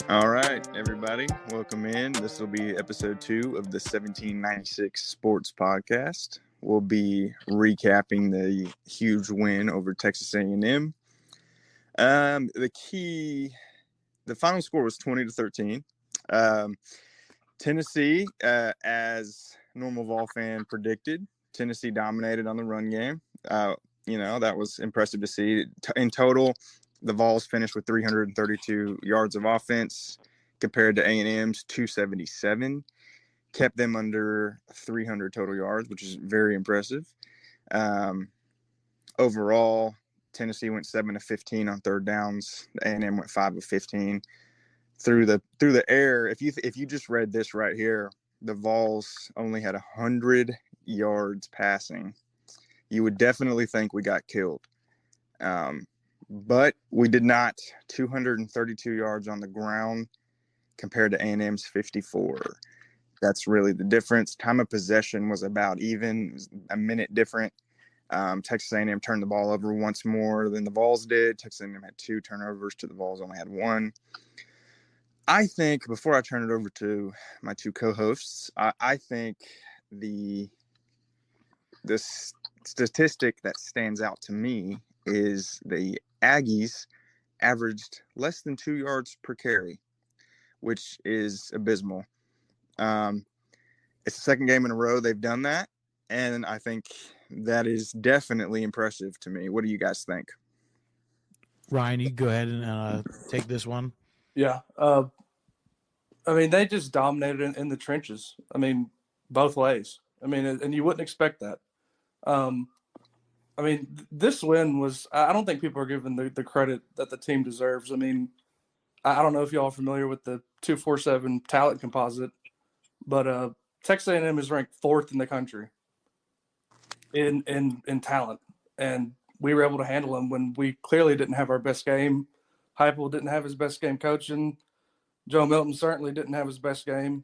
All right, everybody, welcome in. This will be episode 2 of the 1796 Sports Podcast. We'll be recapping the huge win over Texas A&M. The final score was 20-13. Tennessee, as Normal Vol fan predicted, Tennessee dominated on the run game. That was impressive to see. In total, the Vols finished with 332 yards of offense compared to A&M's 277. Kept them under 300 total yards, which is very impressive. Overall, Tennessee went 7 of 15 on third downs. A&M went 5 of 15 through the air. If you just read this right here, the Vols only had 100 yards passing. You would definitely think we got killed. But we did not. 232 yards on the ground compared to A&M's 54. That's really the difference. Time of possession was about even. It was a minute different. Texas A&M turned the ball over once more than the Vols did. Texas A&M had 2 turnovers to the Vols only had 1. I think, before I turn it over to my 2 co-hosts, I think the statistic that stands out to me is the Aggies averaged less than 2 yards per carry, which is abysmal. It's the second game in a row they've done that, and I think that is definitely impressive to me. What do you guys think? Ryan, you go ahead and take this one. Yeah. They just dominated in the trenches. Both ways. And you wouldn't expect that. This win was – I don't think people are given the credit that the team deserves. I don't know if y'all are familiar with the 247 talent composite, but Texas A&M is ranked 4th in the country in talent. And we were able to handle them when we clearly didn't have our best game. Heupel didn't have his best game coaching. Joe Milton certainly didn't have his best game.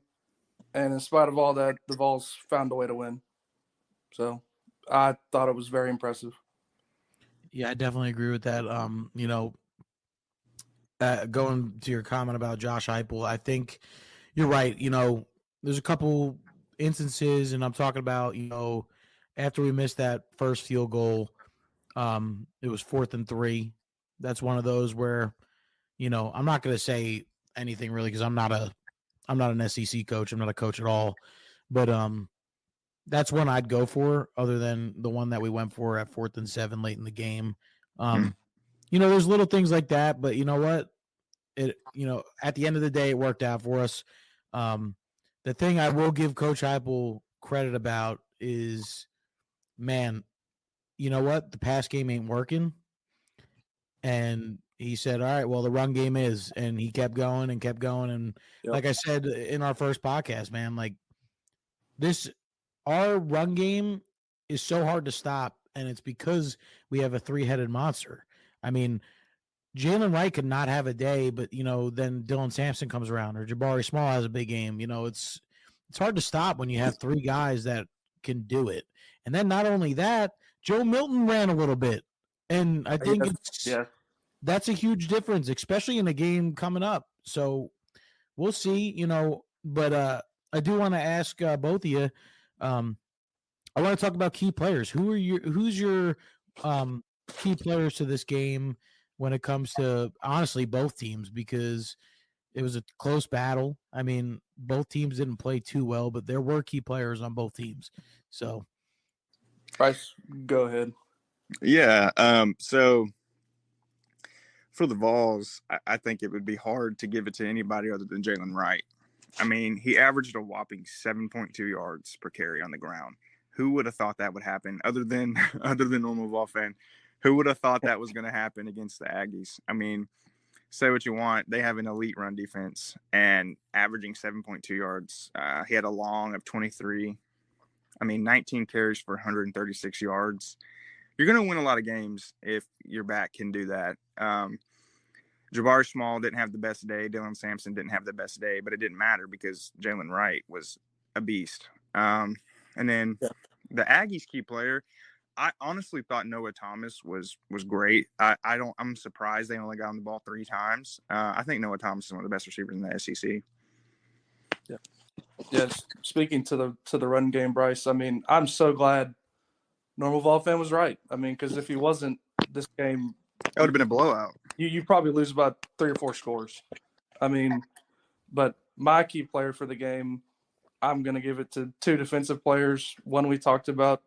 And in spite of all that, the Vols found a way to win. So I thought it was very impressive. Yeah, I definitely agree with that. Going to your comment about Josh Heupel, I think you're right. There's a couple instances, and I'm talking about, after we missed that first field goal, it was 4th and 3. That's one of those where, I'm not going to say anything really because I'm not an SEC coach. I'm not a coach at all. But that's one I'd go for, other than the one that we went for at 4th and 7 late in the game. There's little things like that, but you know what? At the end of the day, it worked out for us. The thing I will give Coach Heupel credit about is, man, you know what? The pass game ain't working. And he said, all right, well, the run game is. And he kept going. And yep. Like I said in our first podcast, man, like our run game is so hard to stop. And it's because we have a 3-headed monster. Jalen Wright could not have a day, but, then Dylan Sampson comes around, or Jabari Small has a big game. It's hard to stop when you have 3 guys that can do it. And then not only that, Joe Milton ran a little bit. And I think that's a huge difference, especially in a game coming up. So we'll see, but I do want to ask both of you. I want to talk about key players. Who's your key players to this game when it comes to, honestly, both teams, because it was a close battle. Both teams didn't play too well, but there were key players on both teams. So, Bryce, go ahead. Yeah. So for the Vols, I think it would be hard to give it to anybody other than Jalen Wright. He averaged a whopping 7.2 yards per carry on the ground. Who would have thought that would happen other than Normal Vol fan? Who would have thought that was going to happen against the Aggies? Say what you want. They have an elite run defense, and averaging 7.2 yards. He had a long of 23. 19 carries for 136 yards. You're going to win a lot of games if your back can do that. Jabari Small didn't have the best day. Dylan Sampson didn't have the best day, but it didn't matter because Jalen Wright was a beast. And then the Aggies key player, I honestly thought Noah Thomas was great. I'm surprised they only got him the ball 3 times. I think Noah Thomas is one of the best receivers in the SEC. Yeah. Yes. Speaking to the run game, Bryce. I mean, I'm so glad Normal Vol fan was right. I mean, because if he wasn't, this game That would have been a blowout. you probably lose about 3 or 4 scores. I mean, but my key player for the game, I'm going to give it to 2 defensive players. One we talked about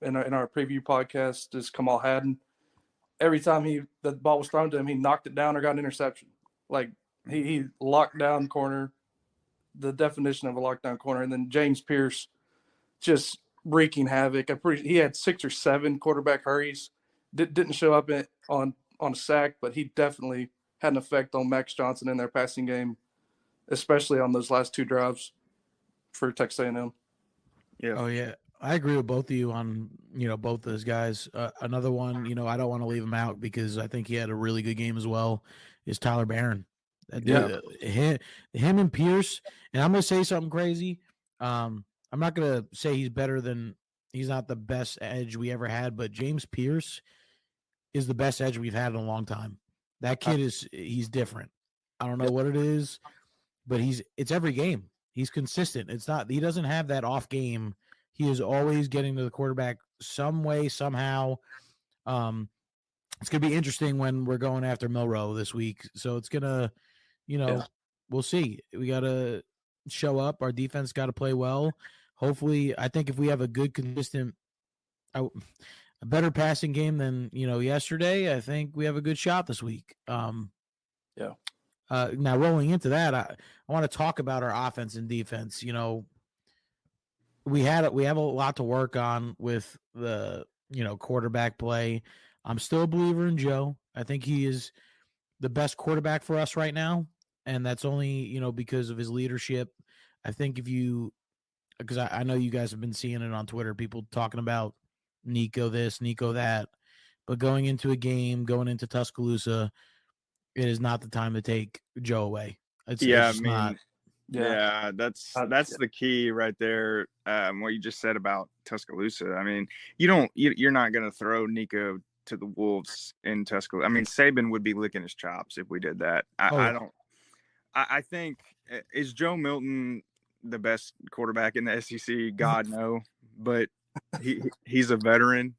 in our preview podcast is Kamal Hadden. Every time the ball was thrown to him, he knocked it down or got an interception. Like he locked down corner, the definition of a lockdown corner. And then James Pierce just wreaking havoc. He had 6 or 7 quarterback hurries. Didn't show up on a sack, but he definitely had an effect on Max Johnson in their passing game, especially on those last 2 drives for Texas A&M. Yeah. Oh yeah, I agree with both of you on both those guys. Another one, I don't want to leave him out because I think he had a really good game as well. Is Tyler Barron? Him and Pierce. And I'm gonna say something crazy. I'm not gonna say he's not the best edge we ever had, but James Pierce is the best edge we've had in a long time. That kid he's different. I don't know what it is, but it's every game. He's consistent. He doesn't have that off game. He is always getting to the quarterback some way, somehow. It's going to be interesting when we're going after Milroe this week. So it's going to, we'll see. We got to show up. Our defense got to play well. Hopefully, I think if we have a good, consistent, a better passing game than, yesterday, I think we have a good shot this week. Yeah. Now rolling into that, I want to talk about our offense and defense. We have a lot to work on with the quarterback play. I'm still a believer in Joe. I think he is the best quarterback for us right now, and that's only because of his leadership. I think because I know you guys have been seeing it on Twitter, people talking about Nico this, Nico that, but going into a game, going into Tuscaloosa, it is not the time to take Joe away. It's not. Yeah, that's the key right there. What you just said about Tuscaloosa. I mean, you're not going to throw Nico to the Wolves in Tuscaloosa. I mean, Saban would be licking his chops if we did that. I think, is Joe Milton the best quarterback in the SEC? God, no. But he's a veteran.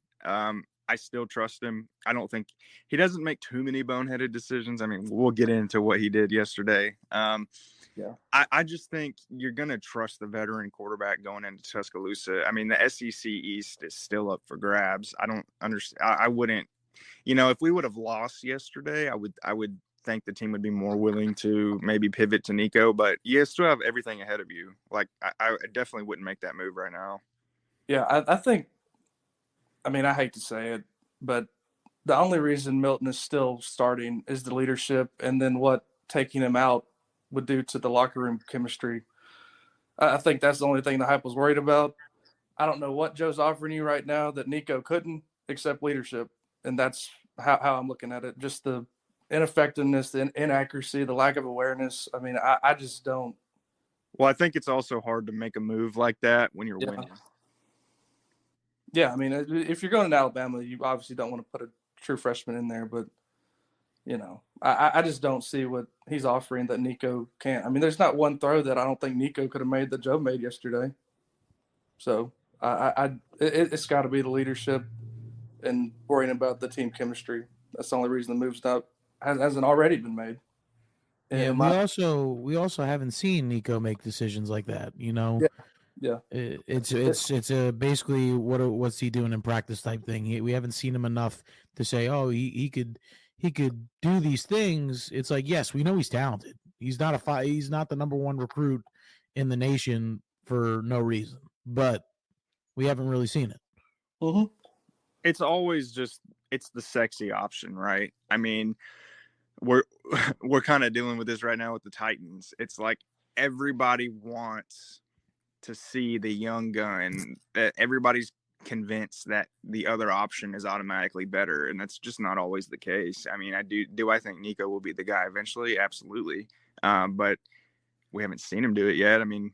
I still trust him. I don't think he doesn't make too many boneheaded decisions. I mean, we'll get into what he did yesterday. I just think you're going to trust the veteran quarterback going into Tuscaloosa. I mean, the SEC East is still up for grabs. I don't understand. I wouldn't, if we would have lost yesterday, I would think the team would be more willing to maybe pivot to Nico, but you still have everything ahead of you. Like, I definitely wouldn't make that move right now. Yeah, I think, I mean, I hate to say it, but the only reason Milton is still starting is the leadership, and then what taking him out would do to the locker room chemistry. I think that's the only thing the hype was worried about. I don't know what Joe's offering you right now that Nico couldn't, except leadership, and that's how I'm looking at it. Just the ineffectiveness, the inaccuracy, the lack of awareness. I mean, I just don't. Well, I think it's also hard to make a move like that when you're winning. Yeah, I mean, if you're going to Alabama, you obviously don't want to put a true freshman in there, but I just don't see what he's offering that Nico can't. I mean, there's not one throw that I don't think Nico could have made that Joe made yesterday. So it's got to be the leadership and worrying about the team chemistry. That's the only reason the move's hasn't already been made. And we also haven't seen Nico make decisions like that. Yeah. It's a basically what's he doing in practice type thing. We haven't seen him enough to say, oh, he could do these things. It's like, yes, we know he's talented. He's not he's not the number 1 recruit in the nation for no reason, but we haven't really seen it. Mm-hmm. It's always it's the sexy option, right? I mean, we're kind of dealing with this right now with the Titans. It's like everybody wants to see the young gun. That everybody's convinced that the other option is automatically better, and that's just not always the case. I mean, I think Nico will be the guy eventually? Absolutely. But we haven't seen him do it yet. I mean,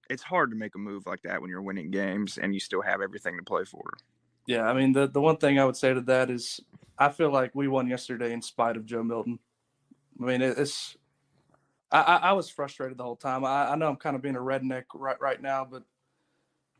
it's hard to make a move like that when you're winning games and you still have everything to play for. Yeah, I mean, the one thing I would say to that is I feel like we won yesterday in spite of Joe Milton. I mean, it's I was frustrated the whole time. I know I'm kind of being a redneck right now, but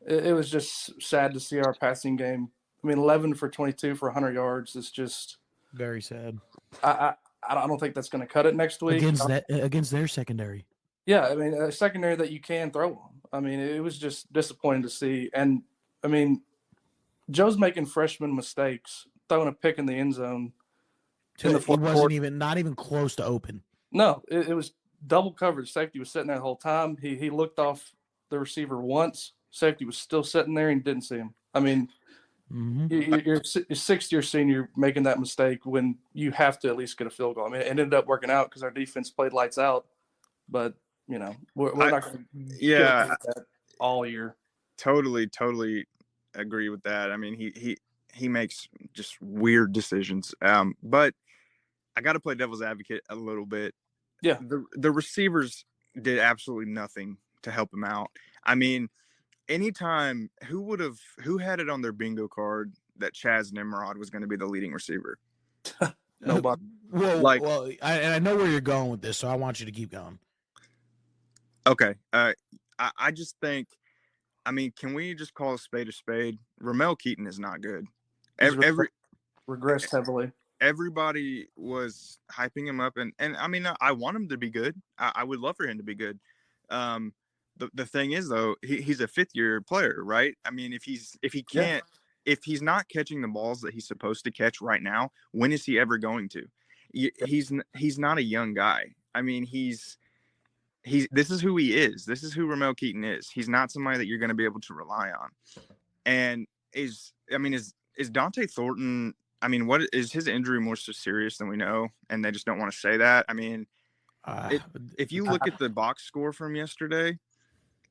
it was just sad to see our passing game. I mean, 11 for 22 for 100 yards is just Very sad I I don't think that's going to cut it next week. against their secondary. Yeah, I mean, a secondary that you can throw on. I mean, it was just disappointing to see. And I mean, Joe's making freshman mistakes, throwing a pick in the end zone in the He fourth wasn't quarter. even not even close to open. No, it was double coverage. Safety was sitting there the whole time. He looked off the receiver once. Safety was still sitting there and didn't see him. I mean, you're a sixth-year senior making that mistake when you have to at least get a field goal. I mean, it ended up working out because our defense played lights out, but you know we're not going to Yeah, that all year. totally agree with that. I mean, he makes just weird decisions. But I got to play devil's advocate a little bit. Yeah, the receivers did absolutely nothing to help him out. I mean, anytime who had it on their bingo card that Chaz Nimrod was going to be the leading receiver? Nobody. Well, I know where you're going with this, so I want you to keep going. Okay. I just think, I mean, can we just call a spade a spade? Ramel Keaton is not good. Regressed heavily. Everybody was hyping him up, and I mean, I want him to be good. I would love for him to be good. The thing is, though, he's a fifth-year player, right? I mean, if he's not catching the balls that he's supposed to catch right now, when is he ever going to? He's not a young guy. I mean, this is who he is. This is who Ramel Keaton is. He's not somebody that you're going to be able to rely on. And is Dante Thornton? I mean, what is his injury more so serious than we know, and they just don't want to say that? I mean, if you look at the box score from yesterday,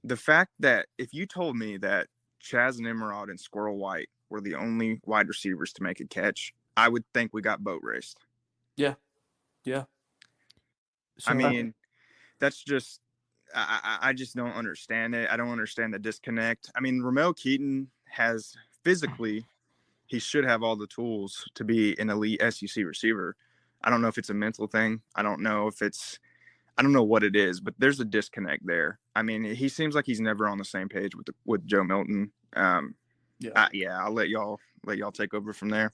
the fact that if you told me that Chaz Nimrod and Squirrel White were the only wide receivers to make a catch, I would think we got boat raced. Yeah. So, I mean, that's just I just don't understand it. I don't understand the disconnect. I mean, Ramel Keaton has physically, he should have all the tools to be an elite SEC receiver. I don't know if it's a mental thing. I don't know what it is, but there's a disconnect there. I mean, he seems like he's never on the same page with Joe Milton. I'll let y'all take over from there.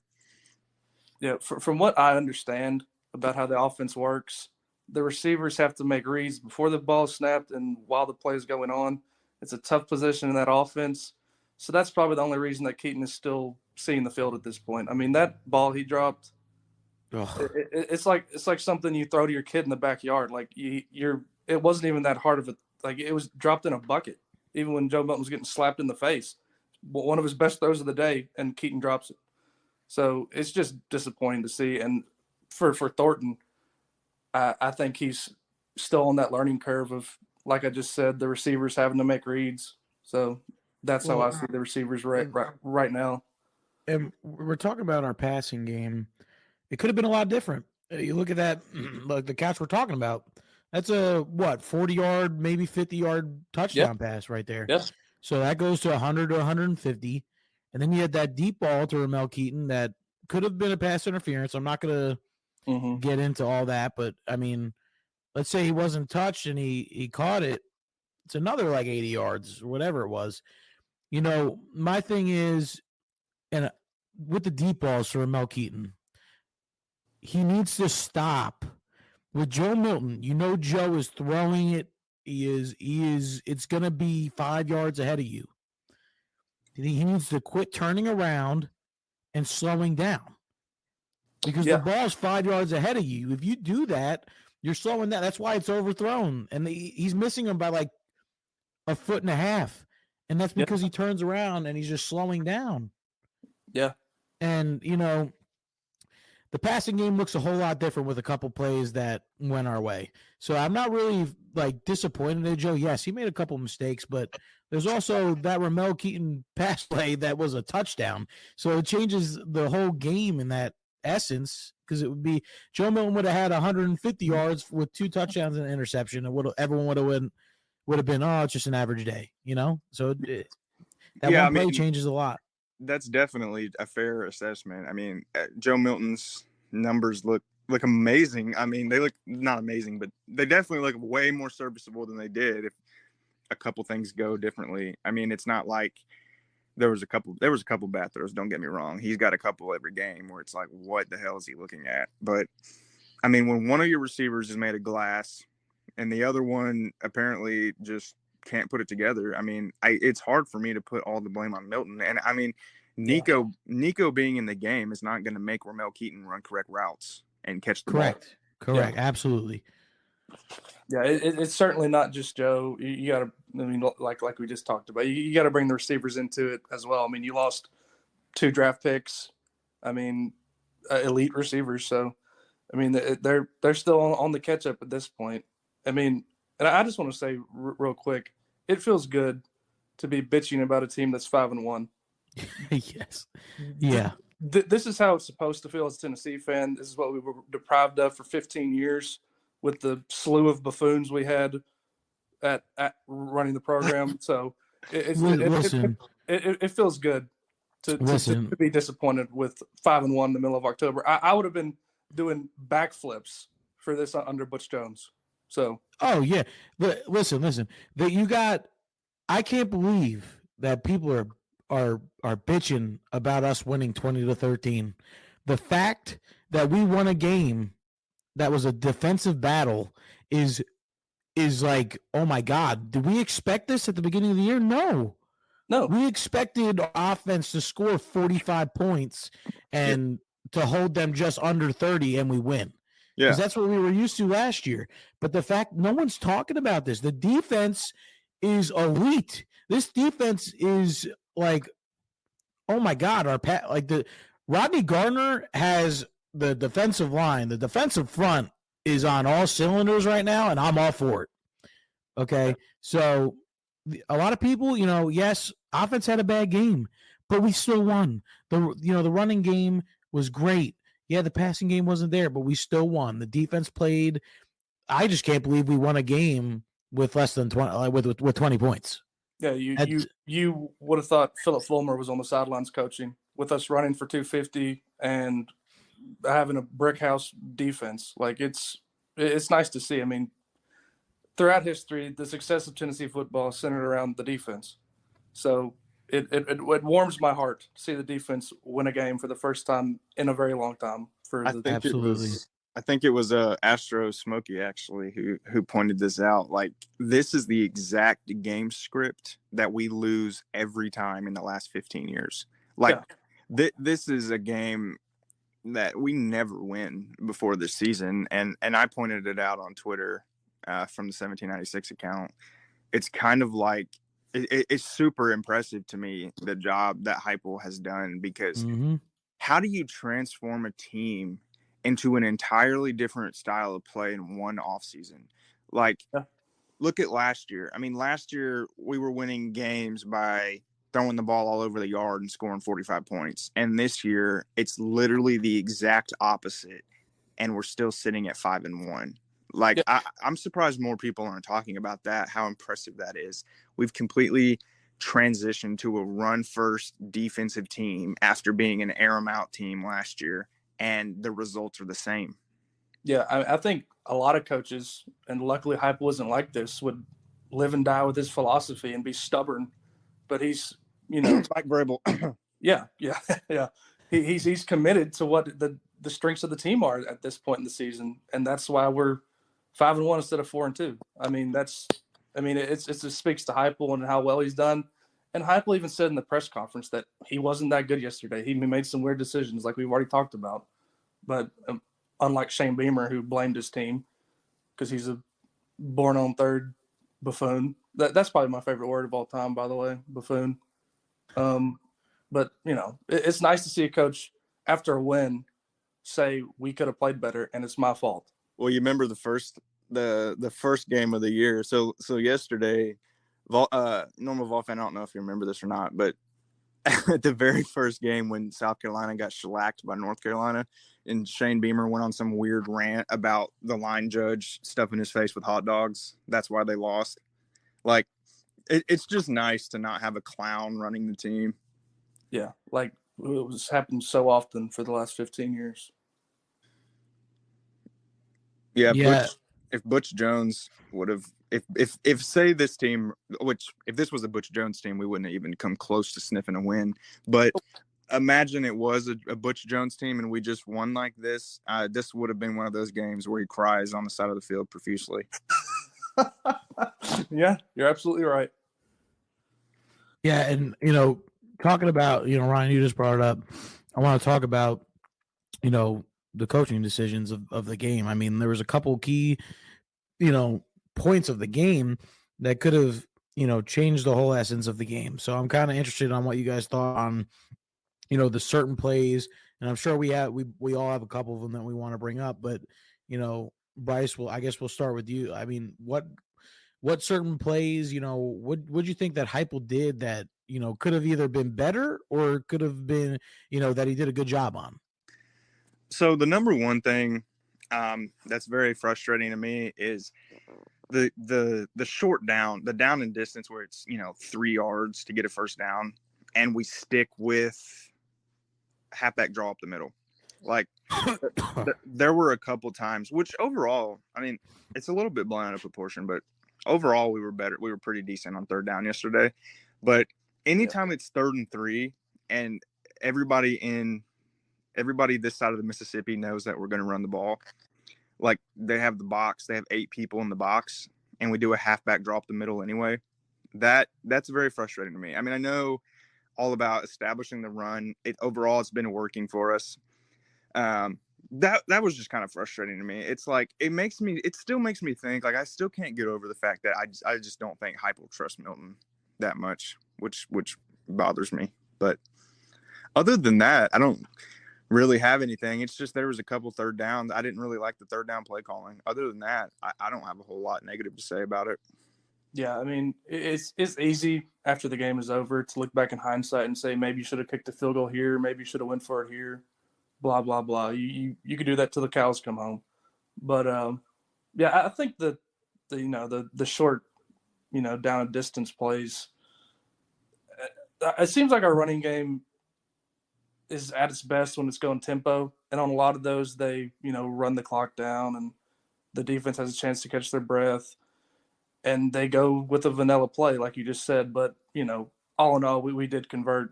Yeah, from what I understand about how the offense works, the receivers have to make reads before the ball is snapped and while the play is going on. It's a tough position in that offense. So that's probably the only reason that Keaton is still seeing the field at this point. I mean, that ball he dropped, it's like something you throw to your kid in the backyard. Like it wasn't even that hard of a, like it was dropped in a bucket, even when Joe Milton was getting slapped in the face. One of his best throws of the day, and Keaton drops it. So it's just disappointing to see. And for Thornton, I think he's still on that learning curve of, like I just said, the receivers having to make reads. So that's how I see the receivers right now. And we're talking about our passing game. It could have been a lot different. You look at that, like the catch we're talking about. That's a 40-yard, maybe 50-yard touchdown pass right there. Yes. So that goes to 100 to 150. And then you had that deep ball to Ramel Keaton that could have been a pass interference. I'm not going to get into all that, but I mean, let's say he wasn't touched and he caught it. It's another like 80 yards or whatever it was. You know, my thing is, and with the deep balls for Ramel Keaton, he needs to stop. With Joe Milton, you know Joe is throwing it. It's going to be 5 yards ahead of you. He needs to quit turning around and slowing down. Because the ball's 5 yards ahead of you. If you do that, you're slowing down. That's why it's overthrown. And he's missing him by like a foot and a half. And that's because he turns around and he's just slowing down. Yeah. And, you know, the passing game looks a whole lot different with a couple plays that went our way. So I'm not really like disappointed in Joe. Yes, he made a couple mistakes, but there's also that Ramel Keaton pass play that was a touchdown. So it changes the whole game in that essence, because it would be Joe Milton would have had 150 yards with 2 touchdowns and an interception, and everyone would have been, oh, it's just an average day, you know? So that one play changes a lot. that's definitely a fair assessment. I mean, Joe Milton's numbers look amazing. I mean, they look not amazing, but they definitely look way more serviceable than they did if a couple things go differently. I mean, it's not like there was a couple bad throws, don't get me wrong. He's got a couple every game where it's like, what the hell is he looking at? But I mean, when one of your receivers is made of glass and the other one apparently just can't put it together, I mean, it's hard for me to put all the blame on Milton. And I mean, Nico being in the game is not going to make Ramel Keaton run correct routes and catch the ball. Correct. Absolutely. Yeah, it's certainly not just Joe. You got to, I mean, like we just talked about, you got to bring the receivers into it as well. I mean, you lost 2 draft picks. I mean, elite receivers. So, I mean, they're still on the catch up at this point. I mean, and I just want to say real quick, it feels good to be bitching about a team that's 5-1. Yes. Yeah. This is how it's supposed to feel as a Tennessee fan. This is what we were deprived of for 15 years with the slew of buffoons we had at running the program. So it feels good to be disappointed with 5-1 in the middle of October. I would have been doing backflips for this under Butch Jones. So oh yeah, but listen, that you got. I can't believe that people are bitching about us winning 20-13. The fact that we won a game that was a defensive battle is like, oh my God, did we expect this at the beginning of the year? No. We expected offense to score 45 points and to hold them just under 30, and we win. Yeah, because that's what we were used to last year. But the fact no one's talking about this, the defense is elite. This defense is like, oh my God, the Rodney Gardner has the defensive line, the defensive front is on all cylinders right now, and I'm all for it. Okay, so a lot of people, yes, offense had a bad game, but we still won. The running game was great. Yeah, the passing game wasn't there, but we still won. The defense played. I just can't believe we won a game with less than 20, with 20 points. Yeah, you would have thought Philip Fulmer was on the sidelines coaching with us running for 250 and having a brick house defense. Like it's nice to see. I mean, throughout history, the success of Tennessee football is centered around the defense. So it warms my heart to see the defense win a game for the first time in a very long time. Absolutely. I think it was Astro Smokey actually who pointed this out. Like, this is the exact game script that we lose every time in the last 15 years. Like, this is a game that we never win before this season. And I pointed it out on Twitter from the 1796 account. It's kind of like, it's super impressive to me, the job that Heupel has done, because how do you transform a team into an entirely different style of play in one offseason? Like, look at last year. I mean, last year we were winning games by throwing the ball all over the yard and scoring 45 points. And this year it's literally the exact opposite, and we're still sitting at 5-1. Like, I'm surprised more people aren't talking about that, how impressive that is. We've completely transitioned to a run-first defensive team after being an air-em-out team last year, and the results are the same. Yeah, I think a lot of coaches, and luckily Heupel isn't like this, would live and die with his philosophy and be stubborn. But he's, it's Mike Vrabel. yeah. He's committed to what the strengths of the team are at this point in the season, and that's why we're 5-1 instead of 4-2. I mean, it just speaks to Heupel and how well he's done. And Heupel even said in the press conference that he wasn't that good yesterday. He made some weird decisions, like we've already talked about. But unlike Shane Beamer, who blamed his team because he's a born-on-third buffoon. That's probably my favorite word of all time, by the way, buffoon. But, it's nice to see a coach, after a win, say we could have played better and it's my fault. Well, you remember the first game of the year. So yesterday, Normal Vol fan, I don't know if you remember this or not, but at the very first game when South Carolina got shellacked by North Carolina, and Shane Beamer went on some weird rant about the line judge stuffing his face with hot dogs. That's why they lost. Like, it's just nice to not have a clown running the team. Yeah, like it was happened so often for the last 15 years. Yeah, Yeah, if Butch Jones would have, if say this team, which if this was a Butch Jones team, we wouldn't have even come close to sniffing a win. But imagine it was a Butch Jones team and we just won like this. This would have been one of those games where he cries on the side of the field profusely. Yeah, you're absolutely right. yeah, and talking about Ryan, you just brought it up. I want to talk about the coaching decisions of the game. I mean, there was a couple key points of the game that could have changed the whole essence of the game. So I'm kind of interested on what you guys thought on the certain plays, and I'm sure we all have a couple of them that we want to bring up. But Bryce, I guess we'll start with you. I mean, what certain plays would you think that Heupel did that could have either been better or could have been that he did a good job on? So the number one thing that's very frustrating to me is the short down, the down and distance where it's 3 yards to get a first down, and we stick with halfback draw up the middle. Like there were a couple times, which overall, I mean, it's a little bit blown out of proportion, but overall we were better. We were pretty decent on third down yesterday. But anytime it's 3rd and 3, and everybody this side of the Mississippi knows that we're going to run the ball. Like they have the box, they have 8 people in the box, and we do a halfback draw up the middle anyway. That's very frustrating to me. I mean, I know all about establishing the run. Overall, it's been working for us. That was just kind of frustrating to me. It's like it still makes me think. Like I still can't get over the fact that I just don't think Heupel trusts Milton that much, which bothers me. But other than that, I don't really have anything. It's just there was a couple third downs. I didn't really like the third down play calling. Other than that, I don't have a whole lot negative to say about it. Yeah, I mean, it's easy after the game is over to look back in hindsight and say maybe you should have kicked a field goal here, maybe you should have went for it here, blah blah blah. You could do that till the cows come home. But yeah, I think the short down and distance plays. It seems like our running game is at its best when it's going tempo, and on a lot of those they run the clock down and the defense has a chance to catch their breath. And they go with a vanilla play, like you just said. But, all in all, we did convert,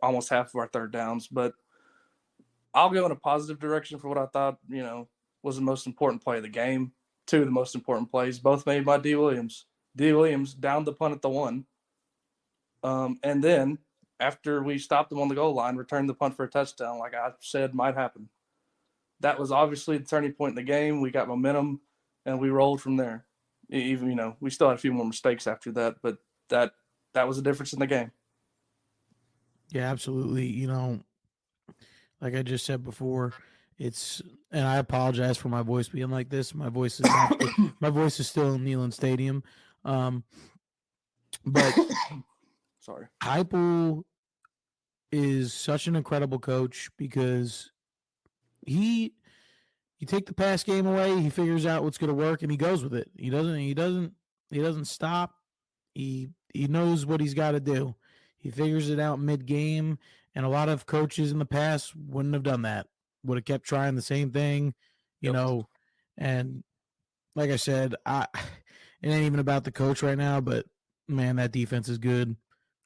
almost half of our third downs. But I'll go in a positive direction for what I thought, was the most important play of the game. 2 of the most important plays, both made by D. Williams. D. Williams downed the punt at the 1. And then after we stopped him on the goal line, returned the punt for a touchdown, like I said might happen. That was obviously the turning point in the game. We got momentum, and we rolled from there. Even we still had a few more mistakes after that, but that was a difference in the game. Yeah, absolutely. Like I just said before, and I apologize for my voice being like this. My voice is my voice is still in Neyland Stadium. But sorry, Heupel is such an incredible coach because you take the pass game away, he figures out what's going to work, and he goes with it. He doesn't stop. He knows what he's got to do. He figures it out mid-game, and a lot of coaches in the past wouldn't have done that. Would have kept trying the same thing, and like I said, it ain't even about the coach right now, but man, that defense is good.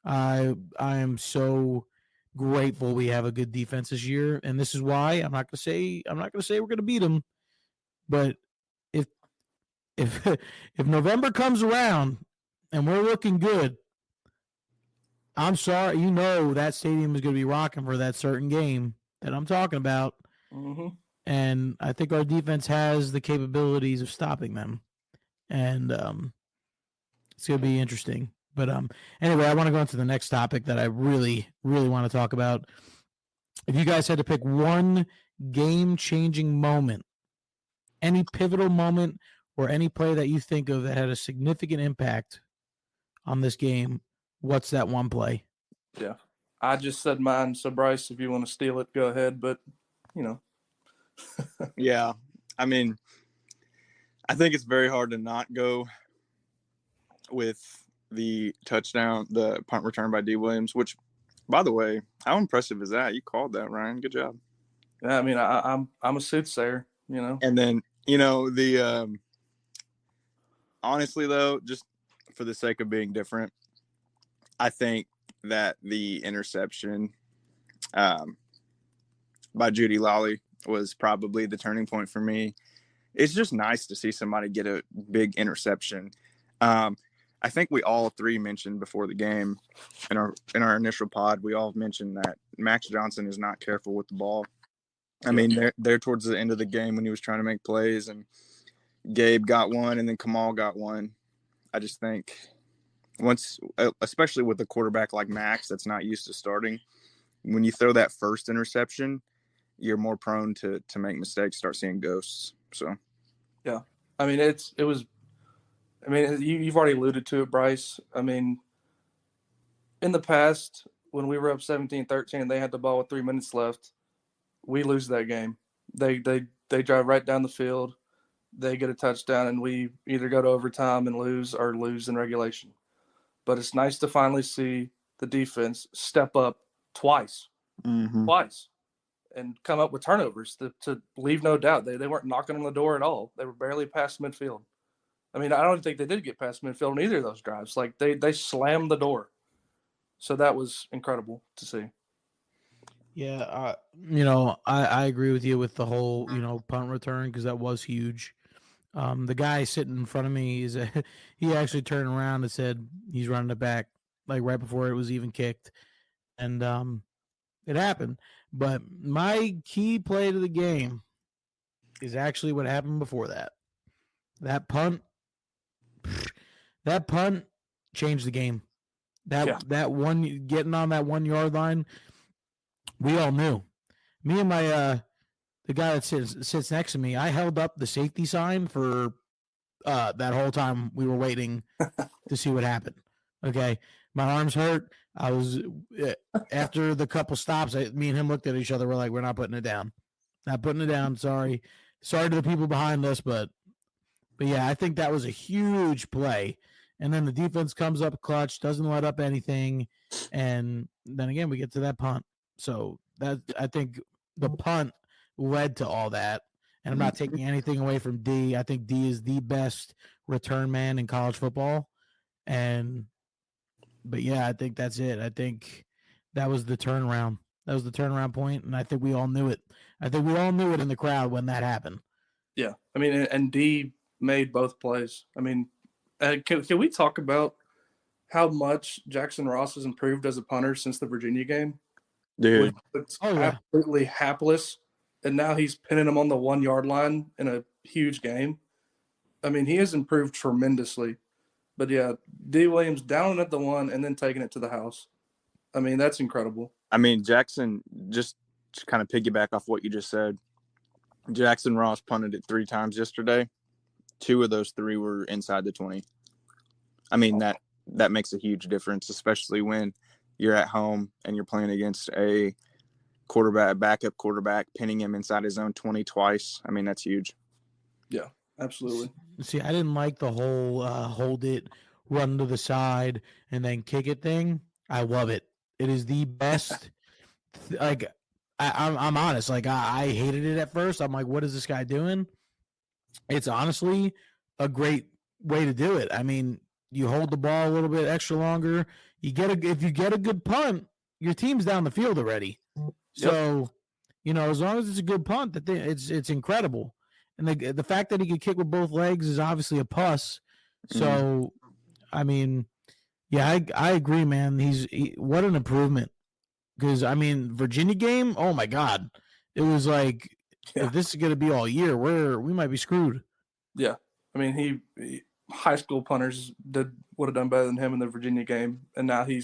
I am so grateful we have a good defense this year, and this is why I'm not gonna say we're gonna beat them, but if if November comes around and we're looking good, I'm sorry, that stadium is gonna be rocking for that certain game that I'm talking about, and I think our defense has the capabilities of stopping them, and it's gonna be interesting. But anyway, I want to go into the next topic that I really, really want to talk about. If you guys had to pick one game-changing moment, any pivotal moment or any play that you think of that had a significant impact on this game, what's that one play? Yeah, I just said mine. So Bryce, if you want to steal it, go ahead. But Yeah, I mean, I think it's very hard to not go with the touchdown, the punt return by D. Williams, which By the way, how impressive is that? You called that, Ryan. Good job. Yeah, I mean, I'm a soothsayer, you know. And then, the honestly though, just for the sake of being different, I think that the interception by Judy Lawley was probably the turning point for me. It's just nice to see somebody get a big interception. I think we all three mentioned before the game in our initial pod, we all mentioned that Max Johnson is not careful with the ball. I mean, they're towards the end of the game when he was trying to make plays, and Gabe got one, and then Kamal got one. I just think once, especially with a quarterback like Max that's not used to starting, when you throw that first interception, you're more prone to make mistakes, start seeing ghosts. So, yeah, I mean, it was. I mean, you've already alluded to it, Bryce. I mean, in the past, when we were up 17-13 and they had the ball with 3 minutes left, we lose that game. They drive right down the field. They get a touchdown, and we either go to overtime and lose or lose in regulation. But it's nice to finally see the defense step up twice, and come up with turnovers to leave no doubt. They weren't knocking on the door at all. They were barely past midfield. I mean, I don't think they did get past midfield in either of those drives. Like, they slammed the door. So that was incredible to see. Yeah, I agree with you with the whole, punt return, because that was huge. The guy sitting in front of me he actually turned around and said he's running it back, like right before it was even kicked, and it happened. But my key play to the game is actually what happened before that. That punt changed the game. That one, getting on that 1 yard line, we all knew. Me and my the guy that sits next to me, I held up the safety sign for that whole time we were waiting to see what happened. Okay, my arms hurt. I was after the couple stops. Me and him looked at each other. We're like, we're not putting it down. Not putting it down. Sorry to the people behind us, but yeah, I think that was a huge play. And then the defense comes up clutch, doesn't let up anything, and then again we get to that punt. So that, I think the punt led to all that. And I'm not taking anything away from D. I think D is the best return man in college football. But yeah, I think that's it. I think that was the turnaround. That was the turnaround point, and I think we all knew it. I think we all knew it in the crowd when that happened. Yeah, I mean, and D made both plays. I mean, can we talk about how much Jackson Ross has improved as a punter since the Virginia game? dude, It's absolutely hapless, and now he's pinning him on the 1 yard line in a huge game. I mean, he has improved tremendously. But yeah, D Williams down at the one and then taking it to the house. I mean, that's incredible. I mean, Jackson, just to kind of piggyback off what you just said, Jackson Ross punted it 3 times yesterday. 2 of those 3 were inside the 20. I mean, that makes a huge difference, especially when you're at home and you're playing against a backup quarterback, pinning him inside his own 20 twice. I mean, that's huge. Yeah, absolutely. See, I didn't like the whole hold it, run to the side, and then kick it thing. I love it. It is the best. Like, I'm honest. Like, I hated it at first. I'm like, what is this guy doing? It's honestly a great way to do it. I mean, you hold the ball a little bit extra longer. If you get a good punt, your team's down the field already. So, as long as it's a good punt, it's incredible. And the fact that he could kick with both legs is obviously a plus. So, I mean, yeah, I agree, man. What an improvement. Because, I mean, Virginia game, oh my God. It was like, if this is going to be all year, we might be screwed. Yeah. I mean, he high school punters would have done better than him in the Virginia game. And now he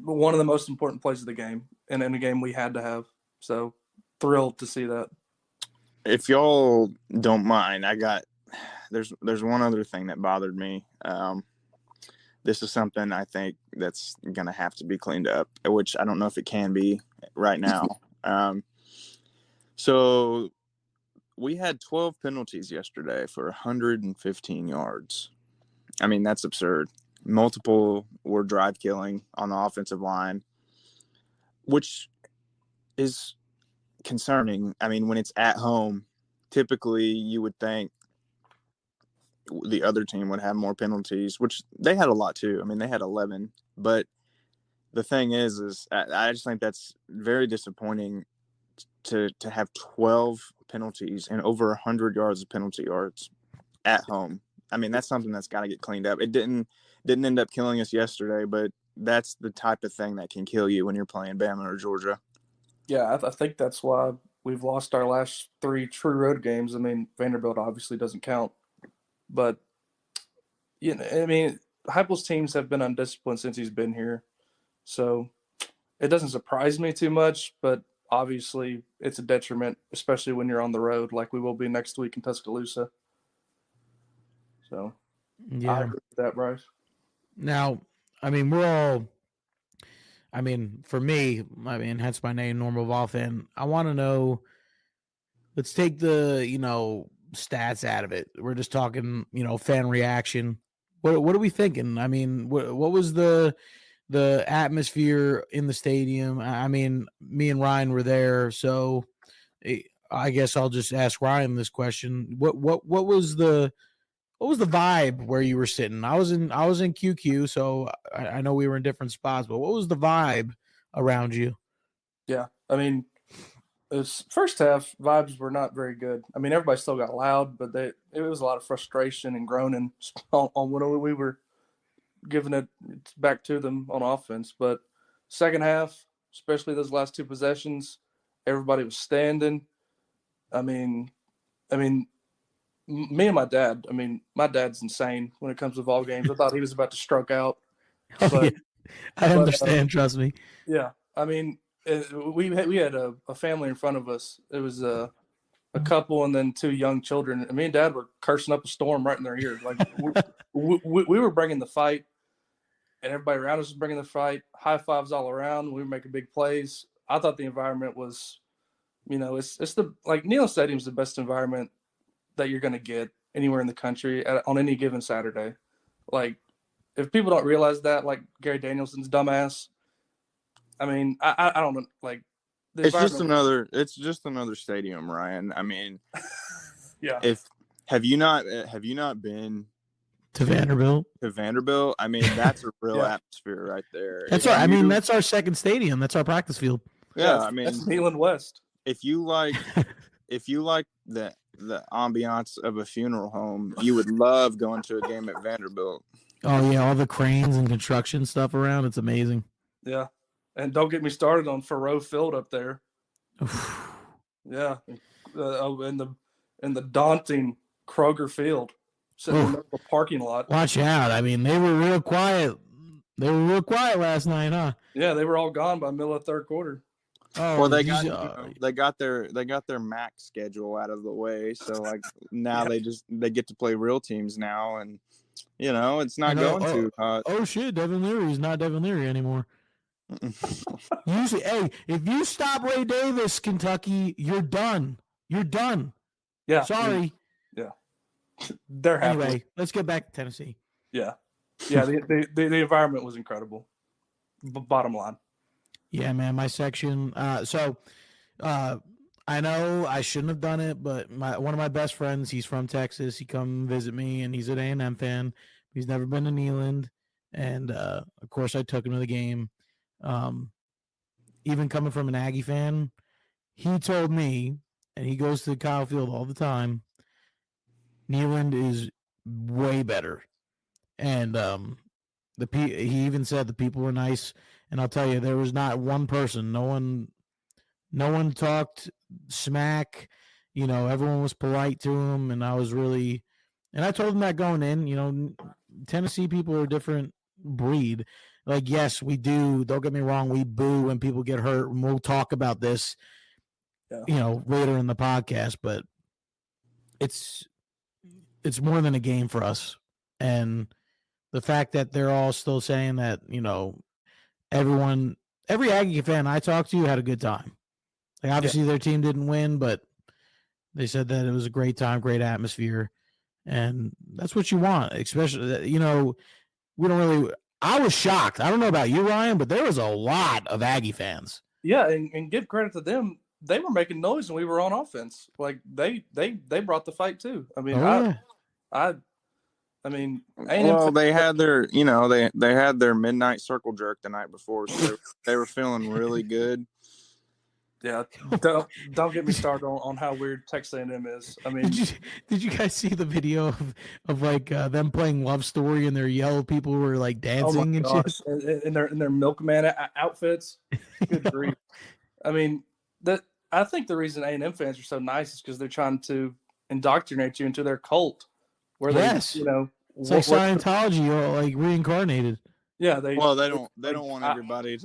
one of the most important plays of the game and in a game we had to have. So thrilled to see that. If y'all don't mind, there's one other thing that bothered me. This is something I think that's going to have to be cleaned up, which I don't know if it can be right now. So we had 12 penalties yesterday for 115 yards. I mean, that's absurd. Multiple were drive killing on the offensive line, which is concerning. I mean, when it's at home, typically you would think the other team would have more penalties, which they had a lot too. I mean, they had 11. But the thing is I just think that's very disappointing to have 12 penalties and over 100 yards of penalty yards at home. I mean, that's something that's got to get cleaned up. It didn't end up killing us yesterday, but that's the type of thing that can kill you when you're playing Bama or Georgia. Yeah, I think that's why we've lost our last 3 true road games. I mean, Vanderbilt obviously doesn't count, but I mean, Heupel's teams have been undisciplined since he's been here, so it doesn't surprise me too much. But obviously, it's a detriment, especially when you're on the road, like we will be next week in Tuscaloosa. So, Yeah. I agree with that, Bryce. Now, I mean, for me, hence my name, Normal Vol fan. I want to know. Let's take the stats out of it. We're just talking fan reaction. What are we thinking? I mean, what was the atmosphere in the stadium? I mean, me and Ryan were there, so I guess I'll just ask Ryan this question. What was the vibe where you were sitting? I was in QQ, so I know we were in different spots, but what was the vibe around you? Yeah, I mean, this first half vibes were not very good. I mean, everybody still got loud, but it was a lot of frustration and groaning on when we were giving it back to them on offense. But second half, especially those last 2 possessions, everybody was standing. I mean, me and my dad. I mean, my dad's insane when it comes to Vol games. I thought he was about to stroke out. Yeah. I understand. Trust me. Yeah, I mean, we had a family in front of us. It was a couple and then 2 young children. And me and Dad were cursing up a storm right in their ears. Like we were bringing the fight, and everybody around us was bringing the fight. High fives all around. We were making big plays. I thought the environment was, it's the Neyland Stadium is the best environment that you're going to get anywhere in the country on any given Saturday. Like, if people don't realize that, like Gary Danielson's dumbass. I mean, I don't know. Like, it's just another stadium, Ryan. I mean, yeah. Have you not been to Vanderbilt? I mean, that's a real atmosphere right there. That's right. I mean, that's our second stadium. That's our practice field. Yeah, I mean, that's Neyland West. If you like the ambiance of a funeral home, you would love going to a game at Vanderbilt. Oh yeah, all the cranes and construction stuff around. It's amazing. Yeah. And don't get me started on Faroe Field up there. Yeah. In the daunting Kroger Field, sitting in the parking lot. Watch out. I mean, they were real quiet. Last night, huh? Yeah, they were all gone by middle of third quarter. Oh, well, they got their MAC schedule out of the way, so like now they get to play real teams now, and it's not going too hot. Oh shit, Devin Leary's not Devin Leary anymore. Usually, if you stop Ray Davis, Kentucky, you're done. You're done. Yeah. Sorry. Yeah. They're happy. Anyway, let's get back to Tennessee. Yeah. Yeah. The environment was incredible. Bottom line. Yeah, man. My section. I know I shouldn't have done it, but one of my best friends, he's from Texas. He come visit me, and he's an A&M fan. He's never been to Neyland, and of course, I took him to the game. Even coming from an Aggie fan, he told me, and he goes to Kyle Field all the time, Neyland is way better. And he even said the people were nice. And I'll tell you, there was not one person, no one talked smack. Everyone was polite to him, and I told him that going in, Tennessee people are a different breed. Like, yes, we do. Don't get me wrong. We boo when people get hurt. And we'll talk about this, later in the podcast. But it's more than a game for us. And the fact that they're all still saying that, every Aggie fan I talked to had a good time. Like, obviously their team didn't win, but they said that it was a great time, great atmosphere. And that's what you want, especially, we don't really. I was shocked. I don't know about you, Ryan, but there was a lot of Aggie fans. Yeah, and give credit to them. They were making noise when we were on offense. Like they brought the fight too. I mean, I mean, well, they had their, they had their midnight circle jerk the night before, so they were feeling really good. Yeah, don't get me started on how weird Texas A&M is. I mean, did you guys see the video of like them playing Love Story and their yellow people were like dancing and shit in their milkman outfits? Good grief! I mean, I think the reason A&M fans are so nice is because they're trying to indoctrinate you into their cult, where yes, they, it's like Scientology or like reincarnated. Yeah, they don't want everybody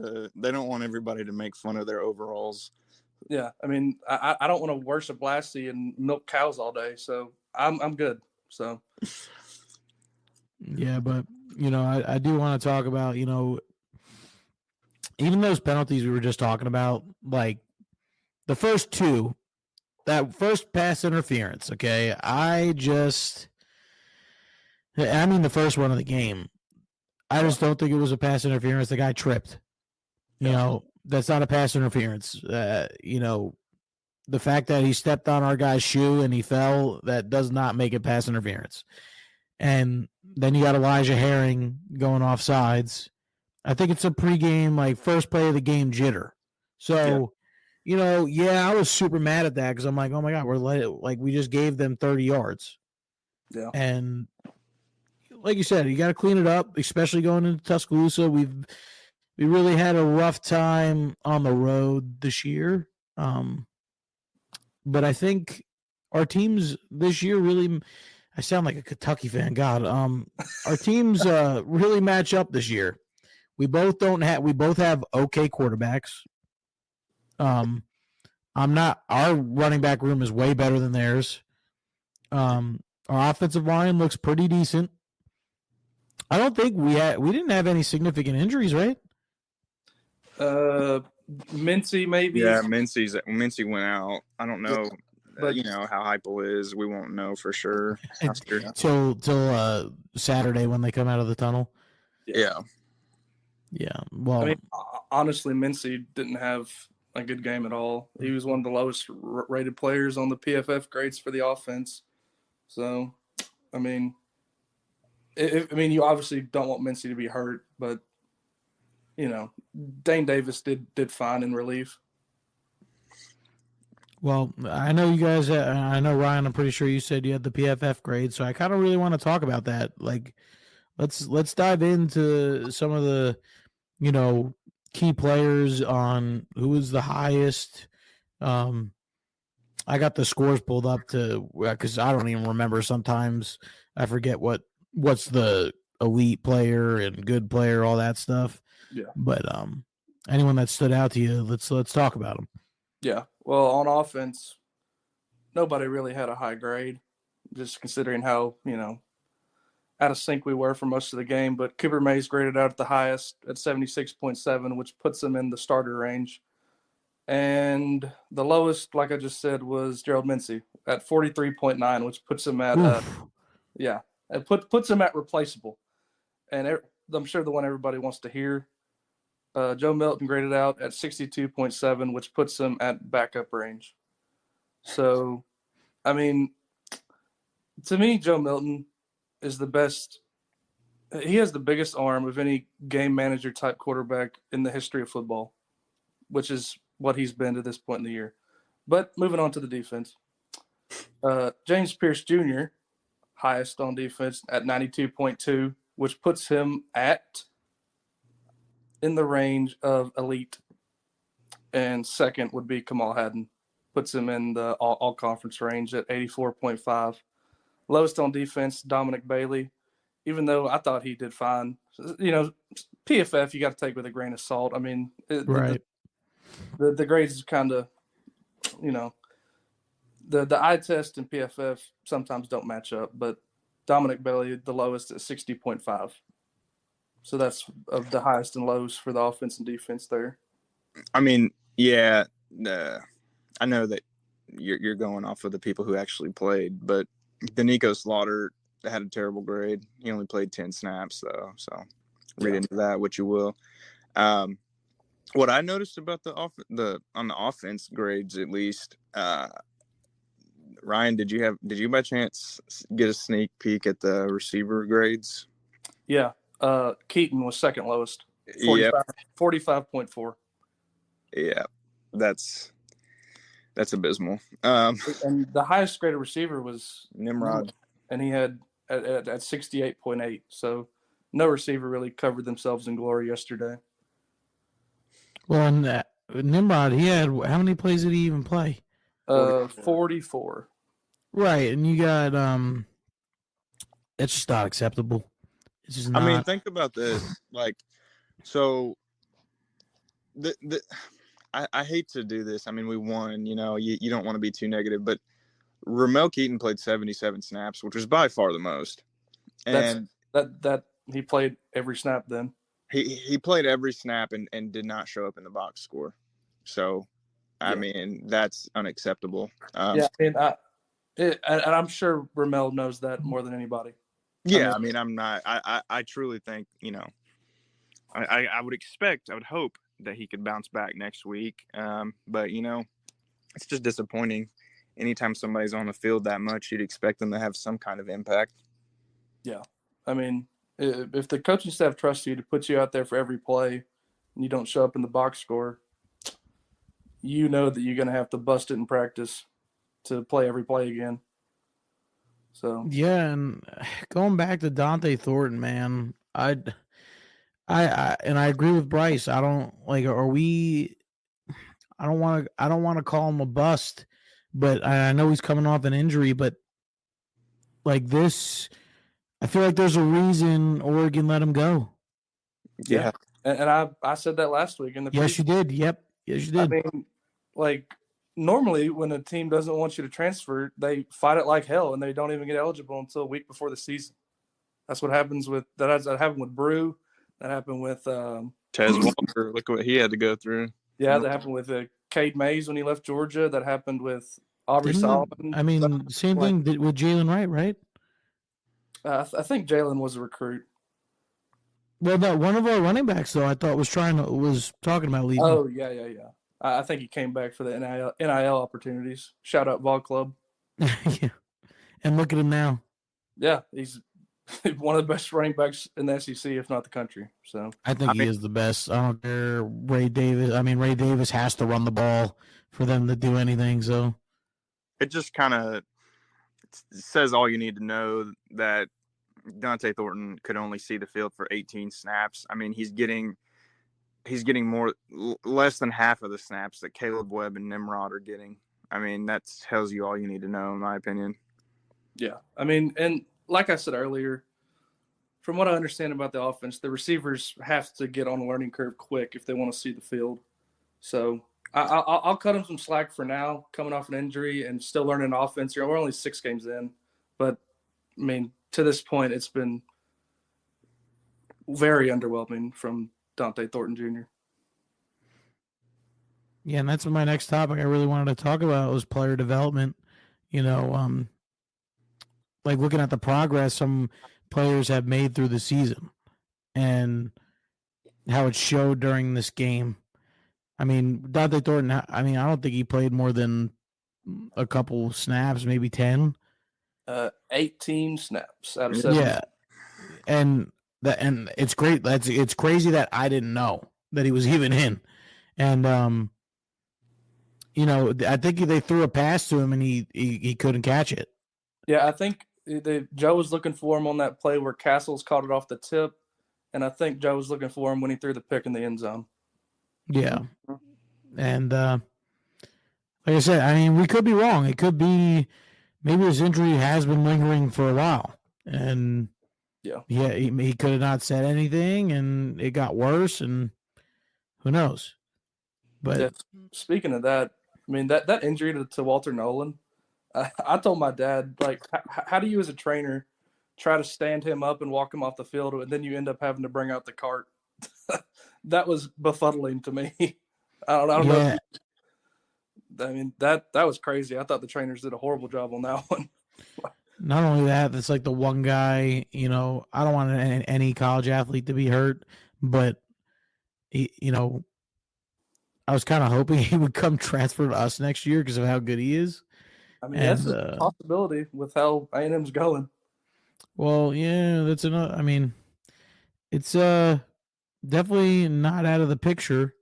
to make fun of their overalls. Yeah, I mean, I don't want to worship Lassie and milk cows all day, so I'm good. So yeah, but I do want to talk about even those penalties we were just talking about, like the first two, that first pass interference. Okay, I mean the first one of the game. I just don't think it was a pass interference. The guy tripped. That's not a pass interference. The fact that he stepped on our guy's shoe and he fell, that does not make it pass interference. And then you got Elijah Herring going off sides. I think it's a pregame, like first play of the game jitter. So, I was super mad at that because I'm like, oh my God, we just gave them 30 yards. Yeah. And like you said, you got to clean it up, especially going into Tuscaloosa. We really had a rough time on the road this year. But I think our teams this year really, I sound like a Kentucky fan. God, our teams really match up this year. We both have okay quarterbacks. Our running back room is way better than theirs. Our offensive line looks pretty decent. I don't think we didn't have any significant injuries, right? Mincy maybe. Yeah, Mincy went out. I don't know, but how Heupel is. We won't know for sure till Saturday when they come out of the tunnel. Yeah. Well, I mean, honestly, Mincy didn't have a good game at all. He was one of the lowest rated players on the PFF grades for the offense. So, I mean, you obviously don't want Mincy to be hurt, but Dane Davis did fine in relief. Well, I know you guys. I know Ryan. I'm pretty sure you said you had the PFF grade, so I kind of really want to talk about that. Like, let's dive into some of the key players on who was the highest. I got the scores pulled up because I don't even remember. Sometimes I forget what's the elite player and good player, all that stuff. Yeah. But anyone that stood out to you, let's talk about them. Yeah. Well, on offense, nobody really had a high grade, just considering how out of sync we were for most of the game. But Cooper Mays graded out at the highest at 76.7, which puts him in the starter range. And the lowest, like I just said, was Gerald Mincy at 43.9, which puts him at it puts him at replaceable. And I'm sure the one everybody wants to hear. Joe Milton graded out at 62.7, which puts him at backup range. So, I mean, to me, Joe Milton is the best. He has the biggest arm of any game manager type quarterback in the history of football, which is what he's been to this point in the year. But moving on to the defense, James Pierce Jr., highest on defense at 92.2, which puts him in the range of elite. And second would be Kamal Hadden, puts him in the all conference range at 84.5. Lowest on defense, Dominic Bailey, even though I thought he did fine. PFF you got to take with a grain of salt. I mean, right. The grades kind of, the eye test and PFF sometimes don't match up, but Dominic Bailey, the lowest at 60.5. So that's of the highest and lows for the offense and defense there. I mean, yeah, I know that you're going off of the people who actually played, but Danico Slaughter, had a terrible grade. He only played 10 snaps though, so read Yeah. into that what you will. What I noticed about on the offense grades, at least, Ryan, did you by chance get a sneak peek at the receiver grades? Yeah. Keaton was second lowest. Yeah, 45.4. yeah, that's abysmal. And the highest graded receiver was Nimrod. and he had at 68.8. So no receiver really covered themselves in glory yesterday. Well, and Nimrod, he had how many plays did he even play? 44. Right, and you got it's just not acceptable. It's just not. I mean, think about this. Like, so I hate to do this. I mean, we won. You don't want to be too negative, but Ramel Keaton played 77 snaps, which was by far the most. And that he played every snap. Then he played every snap and did not show up in the box score. So, I mean, that's unacceptable. Yeah, and I'm sure Ramel knows that more than anybody. Yeah, I mean, I'm not. I truly think I would hope that he could bounce back next week. But it's just disappointing. Anytime somebody's on the field that much, you'd expect them to have some kind of impact. Yeah, I mean, if the coaching staff trusts you to put you out there for every play, and you don't show up in the box score, you know that you're going to have to bust it in practice to play every play again. So yeah, and going back to Dante Thornton, man, I agree with Bryce. I don't like. I don't want to call him a bust, but I know he's coming off an injury. But like this, I feel like there's a reason Oregon let him go. Yeah, and I said that last week in the yes, you did. Yep, yes, you did. I mean, like normally when a team doesn't want you to transfer, they fight it like hell and they don't even get eligible until a week before the season. That's what happens with that happened with Brew. That happened with Tez Walker. Look what he had to go through. Yeah, that happened with Cade Mays when he left Georgia. That happened with Aubrey Solomon. I mean, same thing with Jalen Wright, right? I think Jalen was a recruit. Well, no, one of our running backs though, I thought was talking about leaving. Oh yeah. I think he came back for the NIL opportunities. Shout out Vol Club. Yeah. And look at him now. Yeah, he's one of the best running backs in the SEC, if not the country. So I think he is the best. I don't care. Ray Davis has to run the ball for them to do anything. So it just kind of says all you need to know that Dante Thornton could only see the field for 18 snaps. I mean, he's getting less than half of the snaps that Caleb Webb and Nimrod are getting. I mean, that tells you all you need to know, in my opinion. Yeah, I mean, and like I said earlier, from what I understand about the offense, the receivers have to get on a learning curve quick if they want to see the field. So I'll cut them some slack for now, coming off an injury and still learning offense here. We're only 6 games in, but I mean, to this point, it's been very underwhelming from Dante Thornton Jr. Yeah, and that's my next topic I really wanted to talk about was player development. Like looking at the progress some players have made through the season and how it showed during this game. I mean, Dante Thornton, I don't think he played more than a couple snaps, maybe 10. 18 snaps out of 7. Yeah. And it's great. It's crazy that I didn't know that he was even in. And I think they threw a pass to him and he couldn't catch it. Yeah, I think Joe was looking for him on that play where Castles caught it off the tip, and I think Joe was looking for him when he threw the pick in the end zone. Yeah, and like I said, I mean, we could be wrong. It could be maybe his injury has been lingering for a while, and he could have not said anything, and it got worse, and who knows? But speaking of that, I mean that injury to Walter Nolan. I told my dad, like, how do you as a trainer try to stand him up and walk him off the field, and then you end up having to bring out the cart? That was befuddling to me. I don't know. I mean, that was crazy. I thought the trainers did a horrible job on that one. Not only that, that's like the one guy, I don't want any college athlete to be hurt, but he, I was kind of hoping he would come transfer to us next year because of how good he is. I mean, that's And a possibility with how A&M's going. well, yeah, that's another. I mean, it's definitely not out of the picture,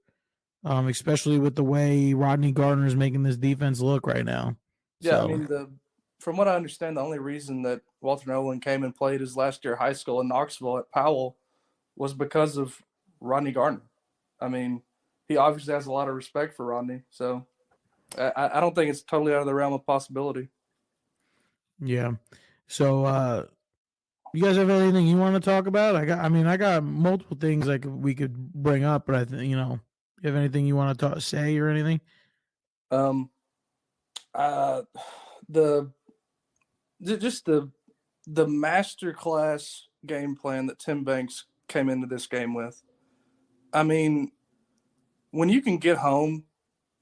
especially with the way Rodney Gardner is making this defense look right now. Yeah, I So mean, from what I understand, the only reason that Walter Nolan came and played his last year of high school in Knoxville at Powell was because of Rodney Gardner. I mean, he obviously has a lot of respect for Rodney, so I don't think it's totally out of the realm of possibility. yeah, so you guys have anything you want to talk about? I got multiple things we could bring up, but I think you have anything you want to say or anything? Um, the just the master class game plan that Tim Banks came into this game with. I mean, when you can get home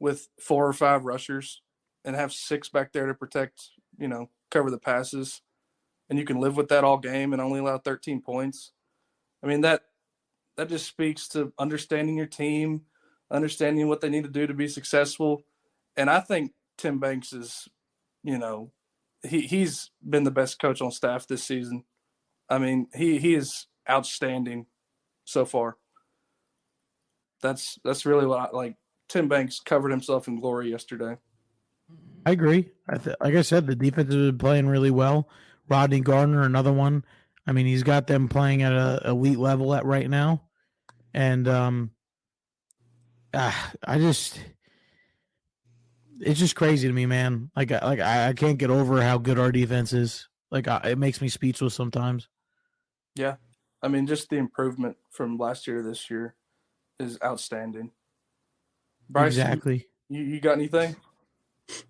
with 4 or 5 rushers and have 6 back there to protect, cover the passes, and you can live with that all game and only allow 13 points. I mean, that just speaks to understanding your team, understanding what they need to do to be successful. And I think Tim Banks is, he's been the best coach on staff this season. I mean, he is outstanding so far. That's really what I like. Tim Banks covered himself in glory yesterday. I agree. Like I said, the defense has been playing really well. Rodney Gardner, another one. I mean, he's got them playing at a elite level at right now, and it's just crazy to me, man. I can't get over how good our defense is. It makes me speechless sometimes. Yeah, I mean, just the improvement from last year to this year is outstanding. Bryce, Exactly. you got anything?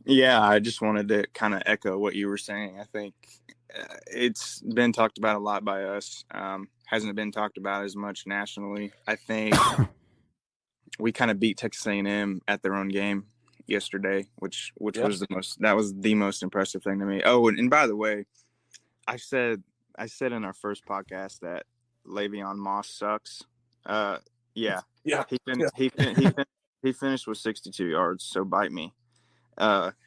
Yeah, I just wanted to kind of echo what you were saying. I think it's been talked about a lot by us. Hasn't been talked about as much nationally. I think we kind of beat Texas A&M at their own game yesterday, which Yeah. was the most impressive thing to me. Oh, and by the way, I said in our first podcast that Le'Veon Moss sucks. Yeah. Yeah. He finished with 62 yards, so bite me.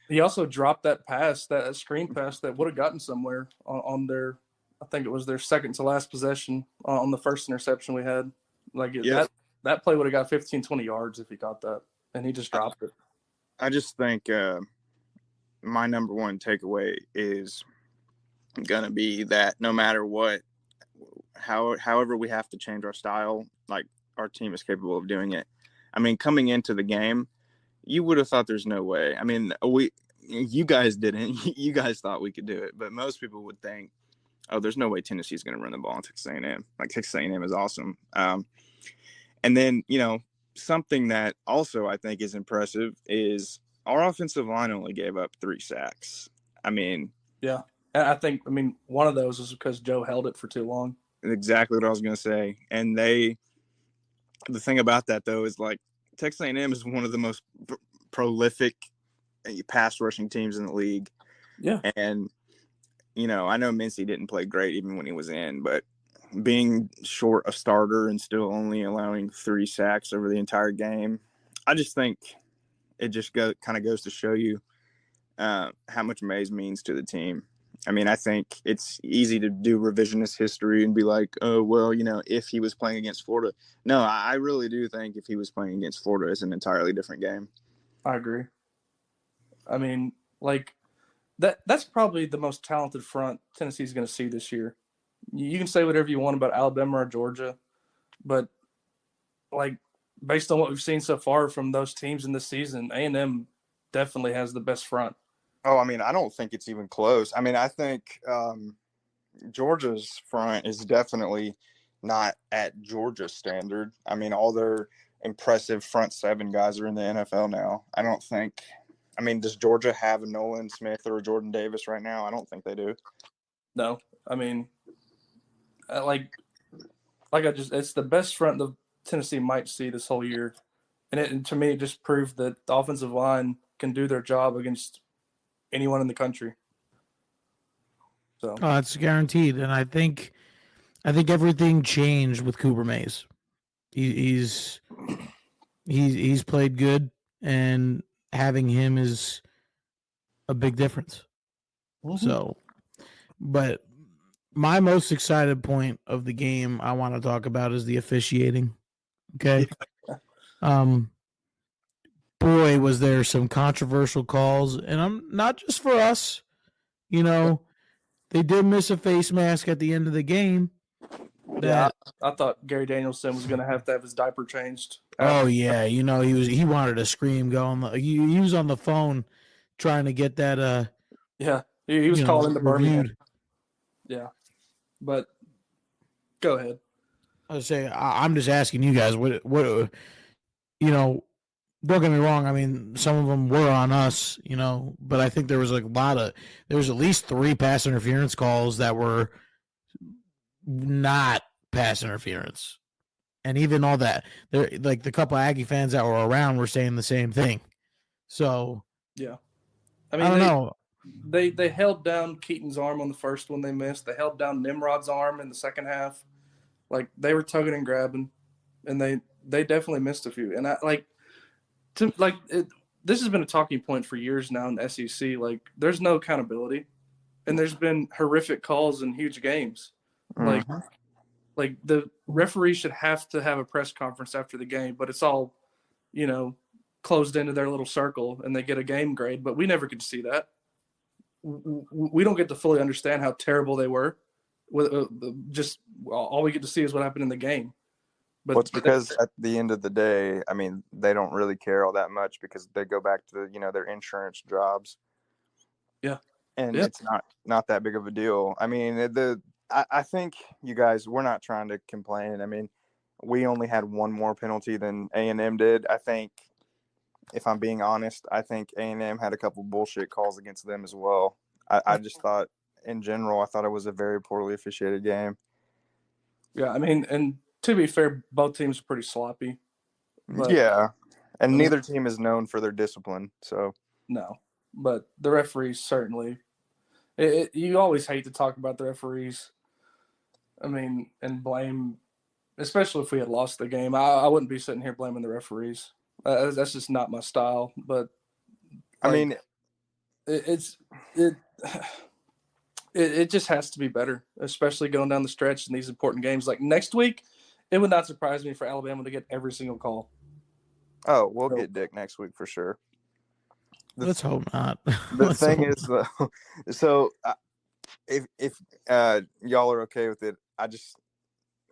He also dropped that pass, that screen pass that would have gotten somewhere on their, I think it was their second to last possession on the first interception we had. That play would have got 15, 20 yards if he got that, and he just dropped it. I just think my number one takeaway is going to be that no matter what, however we have to change our style, like our team is capable of doing it. I mean, coming into the game, you would have thought there's no way. I mean, you guys didn't. You guys thought we could do it, but most people would think, oh, there's no way Tennessee's going to run the ball in Texas A&M. Like, Texas A&M is awesome. And then, something that also I think is impressive is our offensive line only gave up 3 sacks. I mean, yeah. I think, one of those is because Joe held it for too long. Exactly what I was going to say. And the thing about that, though, is like Texas A&M is one of the most prolific pass rushing teams in the league. Yeah. And, I know Mincy didn't play great even when he was in, but being short a starter and still only allowing 3 sacks over the entire game, I just think it just kind of goes to show you how much Mays means to the team. I mean, I think it's easy to do revisionist history and be like, oh, well, if he was playing against Florida. No, I really do think if he was playing against Florida, it's an entirely different game. I agree. I mean, that's probably the most talented front Tennessee's going to see this year. You can say whatever you want about Alabama or Georgia, but based on what we've seen so far from those teams in this season, A&M definitely has the best front. Oh, I mean, I don't think it's even close. I mean, I think Georgia's front is definitely not at Georgia standard. I mean, all their impressive front 7 guys are in the NFL now. I don't think – I mean, does Georgia have a Nolan Smith or a Jordan Davis right now? I don't think they do. No. I mean, it's the best front the Tennessee might see this whole year. And to me, it just proved that the offensive line can do their job against anyone in the country. So It's guaranteed, and I think everything changed with Cooper Mays. He's played good, and having him is a big difference. So, but my most excited point of the game I want to talk about is the officiating. Okay. Boy, was there some controversial calls, and I'm not just for us. You know, they did miss a face mask at the end of the game. yeah, I thought Gary Danielson was going to have his diaper changed. Oh yeah, he wanted to scream. He was on the phone trying to get that. Yeah, he was calling the Birmingham. reviewed. Yeah, but go ahead. I was saying, I'm just asking you guys what don't get me wrong. I mean, some of them were on us, but I think there was there was at least 3 pass interference calls that were not pass interference. And even all that, there, like the couple Aggie fans that were around were saying the same thing. So, yeah, I don't know. They held down Keaton's arm on the first one they missed. They held down Nimrod's arm in the second half. Like they were tugging and grabbing, and they definitely missed a few. And this has been a talking point for years now in the SEC. Like there's no accountability, and there's been horrific calls in huge games. Mm-hmm. Like the referee should have to have a press conference after the game, but it's all, closed into their little circle and they get a game grade, but we never get to see that. We don't get to fully understand how terrible they were. Just all we get to see is what happened in the game. But it's because at the end of the day, I mean, they don't really care all that much because they go back to, their insurance jobs. Yeah. And it's not that big of a deal. I mean, I think you guys, we're not trying to complain. I mean, we only had one more penalty than A&M did. I think, if I'm being honest, I think A&M had a couple bullshit calls against them as well. I just thought, in general, I thought it was a very poorly officiated game. Yeah, I mean, and to be fair, both teams are pretty sloppy. Yeah, and neither team is known for their discipline. So no, but the referees certainly. You always hate to talk about the referees. I mean, and blame, especially if we had lost the game. I wouldn't be sitting here blaming the referees. That's just not my style. But I mean, it just has to be better, especially going down the stretch in these important games. Like next week, it would not surprise me for Alabama to get every single call. Oh, we'll get Dick next week for sure. Let's hope not. The thing is, though, so if y'all are okay with it, I just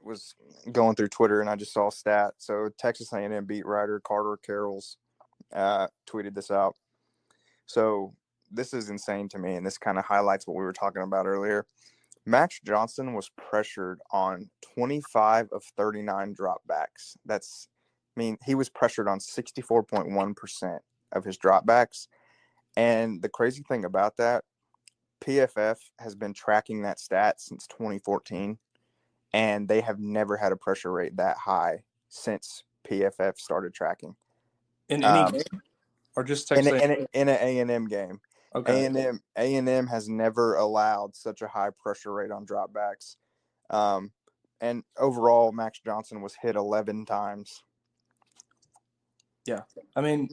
was going through Twitter and I just saw a stat. So Texas A&M beat writer Carter Carroll's tweeted this out. So this is insane to me, and this kind of highlights what we were talking about earlier. Max Johnson was pressured on 25 of 39 dropbacks. He was pressured on 64.1% of his dropbacks. And the crazy thing about that, PFF has been tracking that stat since 2014, and they have never had a pressure rate that high since PFF started tracking. In any game? Or just Texas in an A&M game. Okay. A&M has never allowed such a high pressure rate on dropbacks. And overall, Max Johnson was hit 11 times. Yeah. I mean,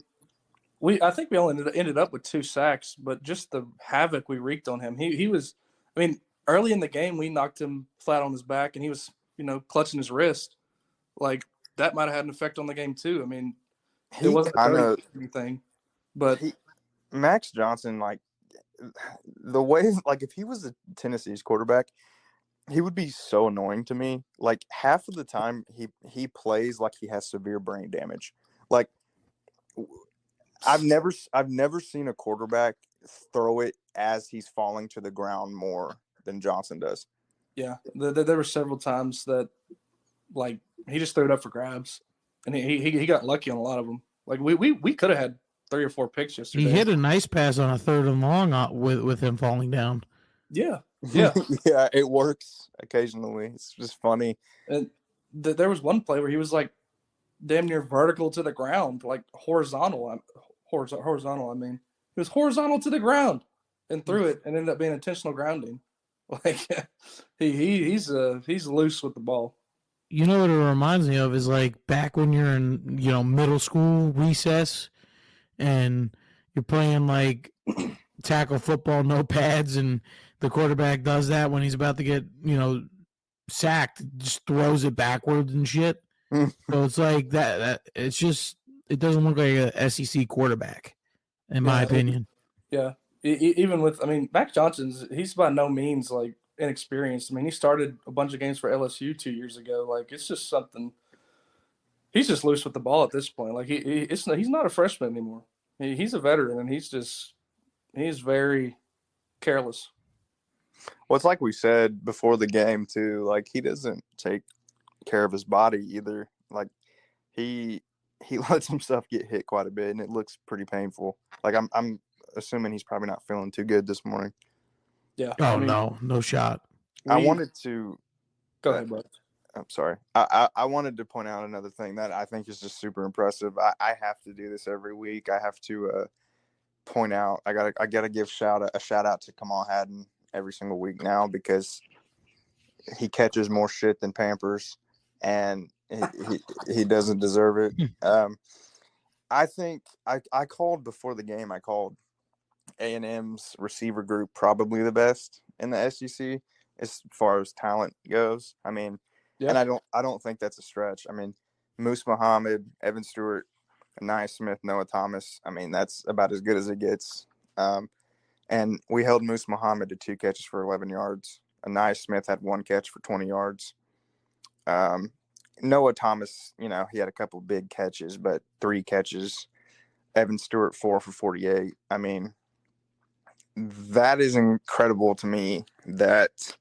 I think we only ended up with 2 sacks, but just the havoc we wreaked on him. He was, I mean, early in the game, we knocked him flat on his back, and he was, clutching his wrist. Like, that might have had an effect on the game, too. I mean, it wasn't anything. But Max Johnson, like, the way, like, if he was a Tennessee's quarterback, he would be so annoying to me. Like, half of the time, he plays like he has severe brain damage. Like, I've never seen a quarterback throw it as he's falling to the ground more than Johnson does. Yeah, there were several times that, like, he just threw it up for grabs, and he got lucky on a lot of them. Like, we could have had 3 or 4 picks yesterday. He hit a nice pass on a 3rd and long with him falling down. Yeah. Yeah, it works occasionally. It's just funny. And there was one play where he was like damn near vertical to the ground, like horizontal. Horizontal. I mean, he was horizontal to the ground and threw it, and ended up being intentional grounding. Like he's loose with the ball. You know what it reminds me of is like back when you're in, middle school recess and you're playing like tackle football, no pads, and the quarterback does that when he's about to get, sacked, just throws it backwards and shit. So it's like that it's just, it doesn't look like a SEC quarterback, in my opinion. Yeah. Even with, I mean, Mac Johnson's, he's by no means like inexperienced. I mean, he started a bunch of games for LSU 2 years ago. Like, it's just something. He's just loose with the ball at this point. Like, he's not a freshman anymore. He's a veteran, and he's very careless. Well, it's like we said before the game too. Like, he doesn't take care of his body either. Like, he lets himself get hit quite a bit, and it looks pretty painful. Like, I'm assuming he's probably not feeling too good this morning. Yeah. Oh, I mean, no shot. I wanted to go ahead, bud. I'm sorry. I wanted to point out another thing that I think is just super impressive. I have to do this every week. I have to point out. I gotta give a shout out to Kamal Hadden every single week now, because he catches more shit than Pampers, and he doesn't deserve it. I think I called before the game. I called A&M's receiver group probably the best in the SEC as far as talent goes. I mean, and I don't think that's a stretch. I mean, Moose Muhammad, Evan Stewart, Anaya Smith, Noah Thomas. I mean, that's about as good as it gets. And we held Moose Muhammad to 2 catches for 11 yards. Anaya Smith had 1 catch for 20 yards. Noah Thomas, he had a couple big catches, but 3 catches. Evan Stewart, 4 for 48. I mean, that is incredible to me that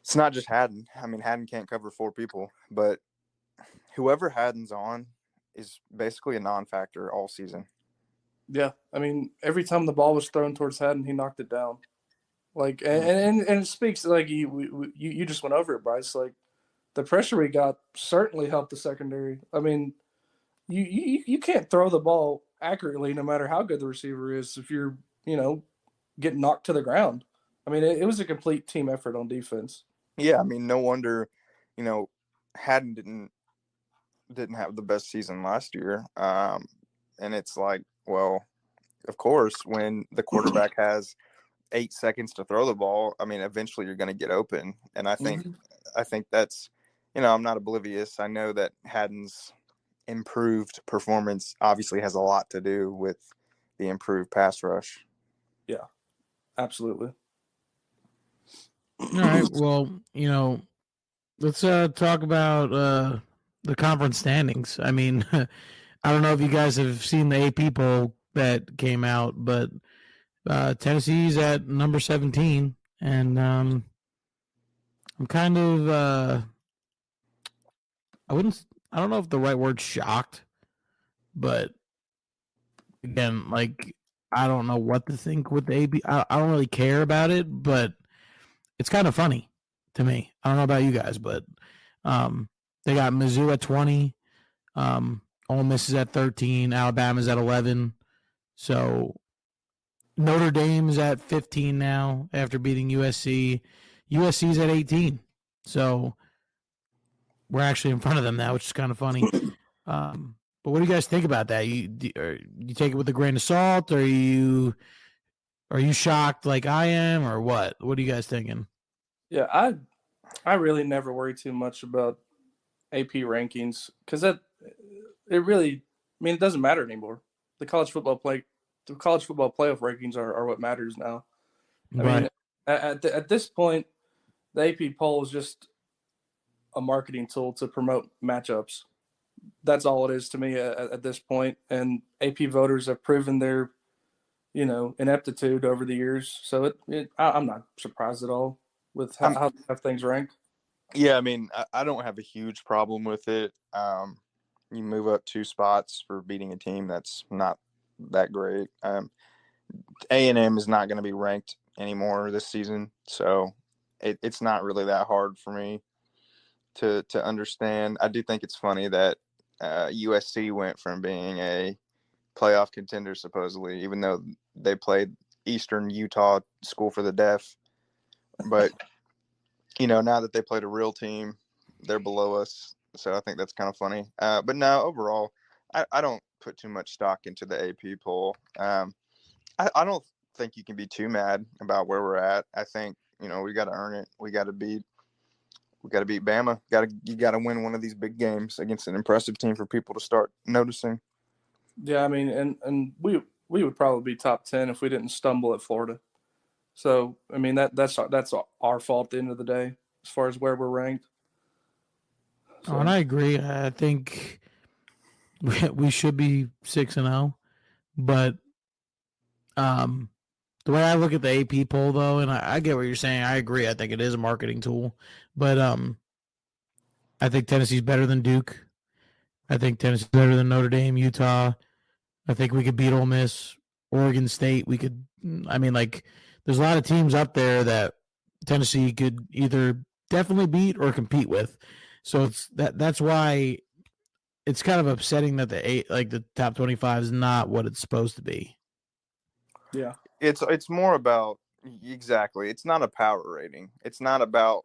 it's not just Hadden. I mean, Hadden can't cover 4 people, but whoever Hadden's on is basically a non-factor all season. Yeah, I mean, every time the ball was thrown towards Hadden, he knocked it down. Like, and it speaks, like, you just went over it, Bryce. Like, the pressure we got certainly helped the secondary. I mean, you can't throw the ball accurately no matter how good the receiver is if you're, getting knocked to the ground. I mean, it was a complete team effort on defense. Yeah, I mean, no wonder, Hadden didn't have the best season last year. And it's like, well, of course, when the quarterback has 8 seconds to throw the ball, I mean, eventually you're going to get open. And I think that's, I'm not oblivious. I know that Hadden's improved performance obviously has a lot to do with the improved pass rush. Yeah, absolutely. All right. Well, let's talk about the conference standings. I mean, I don't know if you guys have seen the AP poll that came out, but Tennessee's at number 17, and I'm kind of I don't know if the right word's shocked, but again, like, I don't know what to think with the AP. I don't really care about it, but it's kind of funny to me. I don't know about you guys, but they got Mizzou at 20, Ole Miss is at 13, Alabama's at 11. So Notre Dame's at 15 now after beating USC. USC's at 18. So we're actually in front of them now, which is kind of funny. But what do you guys think about that? You take it with a grain of salt, or are you shocked like I am, or what? What are you guys thinking? Yeah, I really never worry too much about AP rankings, because it really, I mean, it doesn't matter anymore. The college football playoff rankings are what matters now. I mean, at this point, the AP poll is just a marketing tool to promote matchups. That's all it is to me at this point. And AP voters have proven their, ineptitude over the years. So I'm not surprised at all with how things rank. Yeah, I mean, I don't have a huge problem with it. You move up 2 spots for beating a team that's not that great. A&M is not going to be ranked anymore this season, so it's not really that hard for me to understand. I do think it's funny that USC went from being a playoff contender supposedly, even though they played Eastern Utah School for the Deaf, But now that they played a real team, they're below us. So I think that's kind of funny. But no, overall, I don't put too much stock into the AP poll. I don't think you can be too mad about where we're at. I think we got to earn it. We got to beat Bama. You got to win one of these big games against an impressive team for people to start noticing. Yeah, I mean, and we would probably be top 10 if we didn't stumble at Florida. So I mean that's our fault at the end of the day as far as where we're ranked. Oh, and I agree. I think we should be 6-0, but the way I look at the AP poll, though, and I get what you're saying. I agree. I think it is a marketing tool, but I think Tennessee's better than Duke. I think Tennessee's better than Notre Dame, Utah. I think we could beat Ole Miss, Oregon State. We could. I mean, like, there's a lot of teams up there that Tennessee could either definitely beat or compete with. So that's why it's kind of upsetting that the top 25 is not what it's supposed to be. Yeah. It's more about exactly. It's not a power rating. It's not about,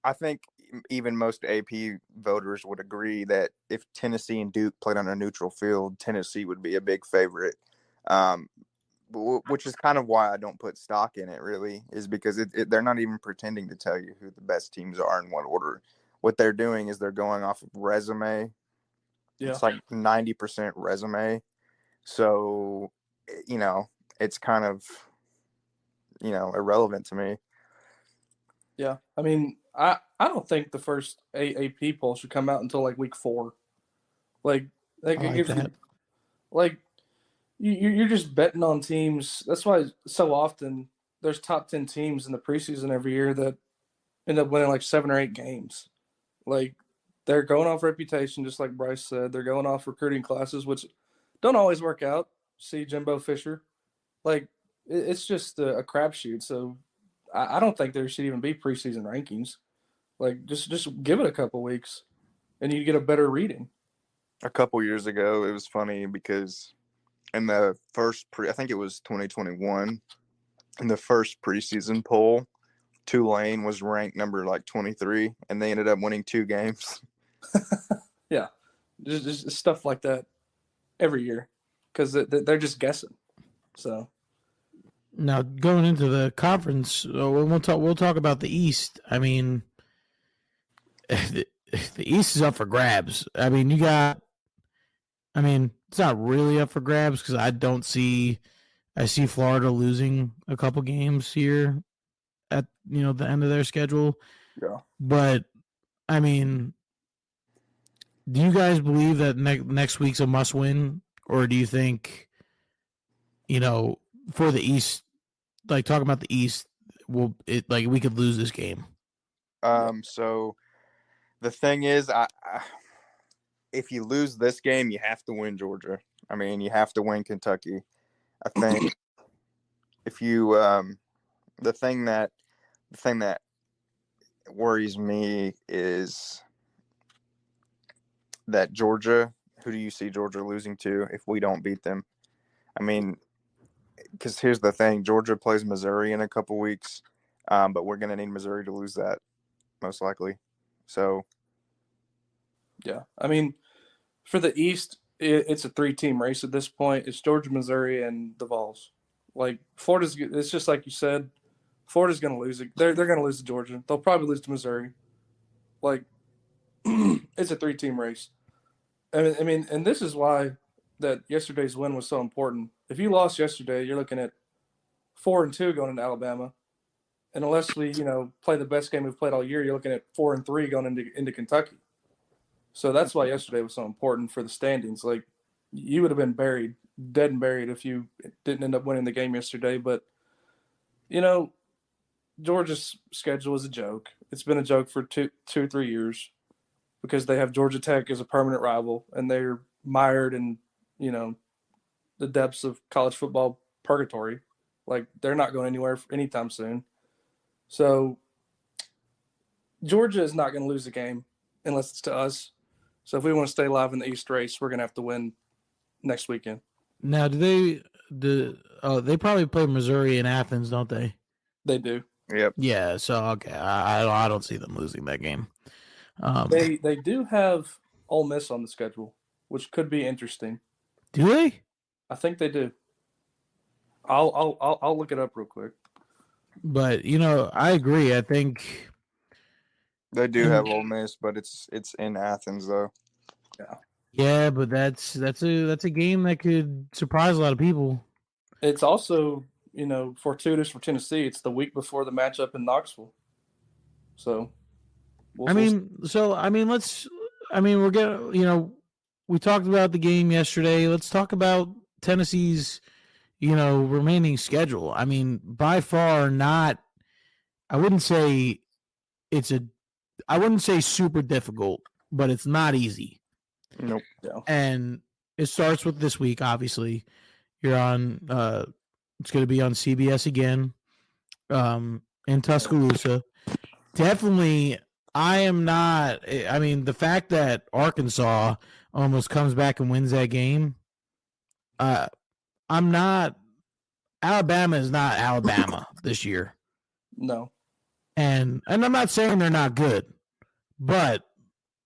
I think even most AP voters would agree that if Tennessee and Duke played on a neutral field, Tennessee would be a big favorite. Which is kind of why I don't put stock in it, really, is because they're not even pretending to tell you who the best teams are in what order. What they're doing is they're going off of resume. Yeah. It's like 90% resume. So, it's kind of, irrelevant to me. Yeah. I mean, I don't think the first AP poll should come out until like week 4. Like it gives you, like, you're just betting on teams. That's why so often there's top 10 teams in the preseason every year that end up winning like 7 or 8 games. Like, they're going off reputation, just like Bryce said. They're going off recruiting classes, which don't always work out. See Jimbo Fisher. Like, it's just a crapshoot. So I don't think there should even be preseason rankings. Like, just give it a couple weeks, and you get a better reading. A couple years ago, it was funny because in the first I think it was 2021, in the first preseason poll, Tulane was ranked number like 23, and they ended up winning 2 games. Yeah, just stuff like that every year because they're just guessing. So now going into the conference, we'll talk about the East. I mean, the East is up for grabs. I mean, it's not really up for grabs because I see Florida losing a couple games here at the end of their schedule. Yeah. But I mean, do you guys believe that next week's a must win, or do you think for the East, like talking about the East, we could lose this game? So the thing is, if you lose this game, you have to win Georgia. I mean, you have to win Kentucky. I think if you the thing that worries me is that Georgia. Who do you see Georgia losing to if we don't beat them? I mean, because here's the thing: Georgia plays Missouri in a couple weeks, but we're going to need Missouri to lose that most likely. So, yeah, I mean, for the East, it's a 3-team race at this point. It's Georgia, Missouri, and the Vols. Like, it's just like you said, Florida's going to lose it. They're going to lose to Georgia. They'll probably lose to Missouri. Like, it's a 3-team race. I mean, and this is why that yesterday's win was so important. If you lost yesterday, you're looking at 4-2 going into Alabama. And unless we, play the best game we've played all year, you're looking at 4-3 going into Kentucky. So that's why yesterday was so important for the standings. Like, you would have been dead and buried if you didn't end up winning the game yesterday. But, Georgia's schedule is a joke. It's been a joke for 2-3 years because they have Georgia Tech as a permanent rival, and they're mired in, the depths of college football purgatory. Like, they're not going anywhere anytime soon. So Georgia is not going to lose the game unless it's to us. So if we want to stay alive in the East race, we're going to have to win next weekend. Now, they probably play Missouri in Athens, don't they? They do. Yep. Yeah, so okay, I don't see them losing that game. They do have Ole Miss on the schedule, which could be interesting. Do they? I think they do. I'll look it up real quick. But I agree. I think They do and have Ole Miss, but it's in Athens though. yeah, but that's a game that could surprise a lot of people. It's also fortuitous for Tennessee. It's the week before the matchup in Knoxville, so we'll we're getting we talked about the game yesterday. Let's talk about Tennessee's remaining schedule. I mean, by far not. I wouldn't say super difficult, but it's not easy. Nope. Yeah. And it starts with this week. Obviously, you're on. It's going to be on CBS again, in Tuscaloosa. Definitely, I am not. I mean, the fact that Arkansas almost comes back and wins that game. I'm not. Alabama is not Alabama this year. No. And I'm not saying they're not good, but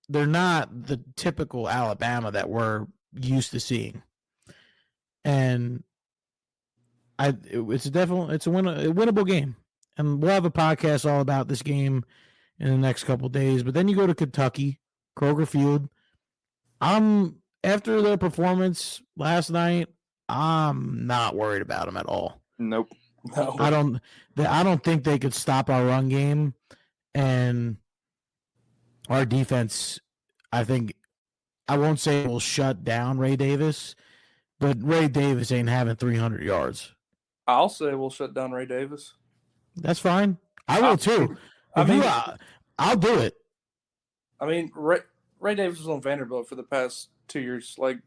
they're not the typical Alabama that we're used to seeing. And it's a winnable game. And we'll have a podcast all about this game in the next couple of days. But then you go to Kentucky, Kroger Field. After their performance last night, I'm not worried about them at all. Nope. No. I don't think they could stop our run game, and our defense. I think I won't say will shut down Ray Davis, but Ray Davis ain't having 300 yards. I'll say we'll shut down Ray Davis. That's fine. I will too. I'll do it. I mean, Ray Davis was on Vanderbilt for the past 2 years. Like,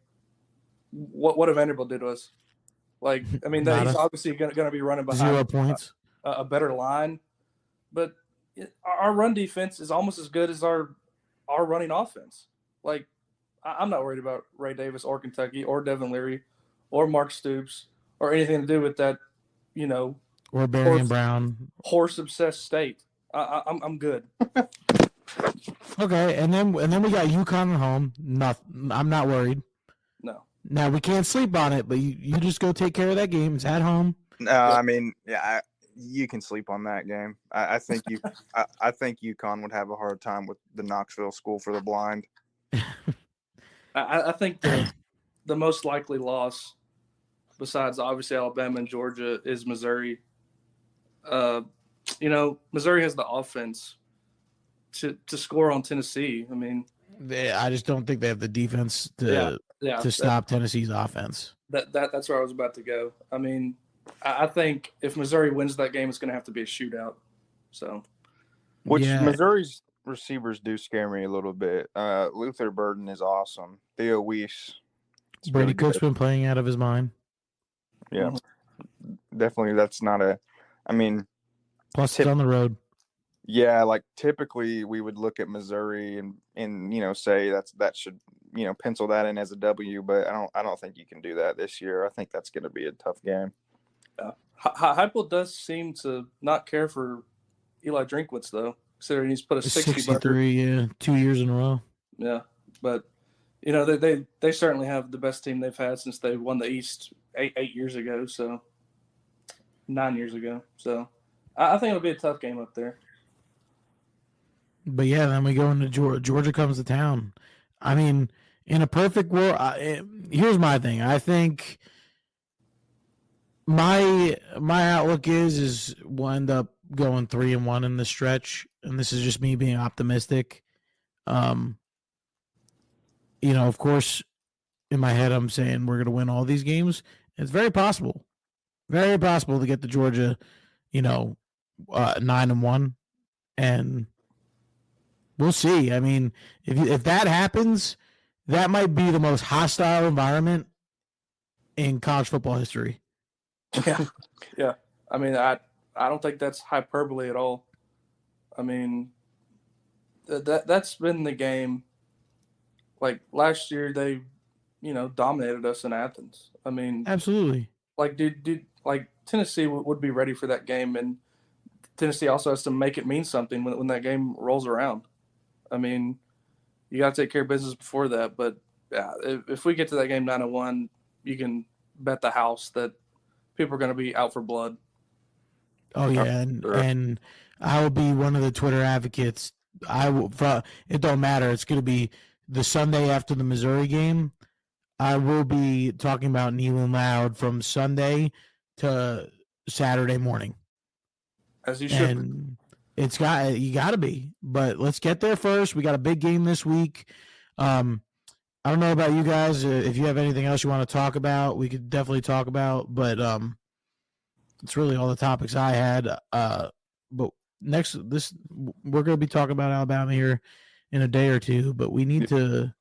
what did Vanderbilt do to us? Like, I mean, he's obviously going to be running behind 0 points, a better line, but our run defense is almost as good as our running offense. Like, I'm not worried about Ray Davis or Kentucky or Devin Leary or Mark Stoops or anything to do with that, or Barian Brown, horse-obsessed state. I'm good. Okay, and then we got UConn at home. I'm not worried. No. Now we can't sleep on it, but you just go take care of that game. It's at home. No, I mean, yeah, you can sleep on that game. I think I think UConn would have a hard time with the Knoxville School for the Blind. I think the most likely loss, besides obviously Alabama and Georgia, is Missouri. Missouri has the offense to score on Tennessee. I mean, I just don't think they have the defense to stop Tennessee's offense. That's where I was about to go. I mean, I think if Missouri wins that game, it's going to have to be a shootout. So, Missouri's receivers do scare me a little bit. Luther Burden is awesome. Theo Weiss. Brady really Cook's been playing out of his mind. Yeah, definitely. That's not plus it's on the road. Yeah, like typically we would look at Missouri and say that should pencil that in as a W, but I don't think you can do that this year. I think that's going to be a tough game. Heupel does seem to not care for Eli Drinkwitz though, considering he's put a 63, 2 years in a row. Yeah, but they certainly have the best team they've had since they won the East 8 years ago. So 9 years ago. So I think it'll be a tough game up there. But yeah, then we go into Georgia. Georgia comes to town. I mean, in a perfect world, here's my thing. I think my outlook is we'll end up going 3-1 in the stretch, and this is just me being optimistic. Of course, in my head, I'm saying we're going to win all these games. It's very possible to get to Georgia, 9-1, and we'll see. I mean, if that happens, that might be the most hostile environment in college football history. Yeah. I mean, I don't think that's hyperbole at all. I mean, that's been the game. Like last year, they, dominated us in Athens. I mean, absolutely. Like, dude, like Tennessee would be ready for that game, and Tennessee also has to make it mean something when that game rolls around. I mean, you got to take care of business before that. But yeah, if we get to that game 9-1, you can bet the house that people are going to be out for blood. Oh yeah, and I will be one of the Twitter advocates. It don't matter. It's going to be the Sunday after the Missouri game. I will be talking about Neyland loud from Sunday to Saturday morning. As you should. And you got to be. But let's get there first. We got a big game this week. I don't know about you guys. If you have anything else you want to talk about, we could definitely talk about. But it's really all the topics I had. But we're going to be talking about Alabama here in a day or two. But we need to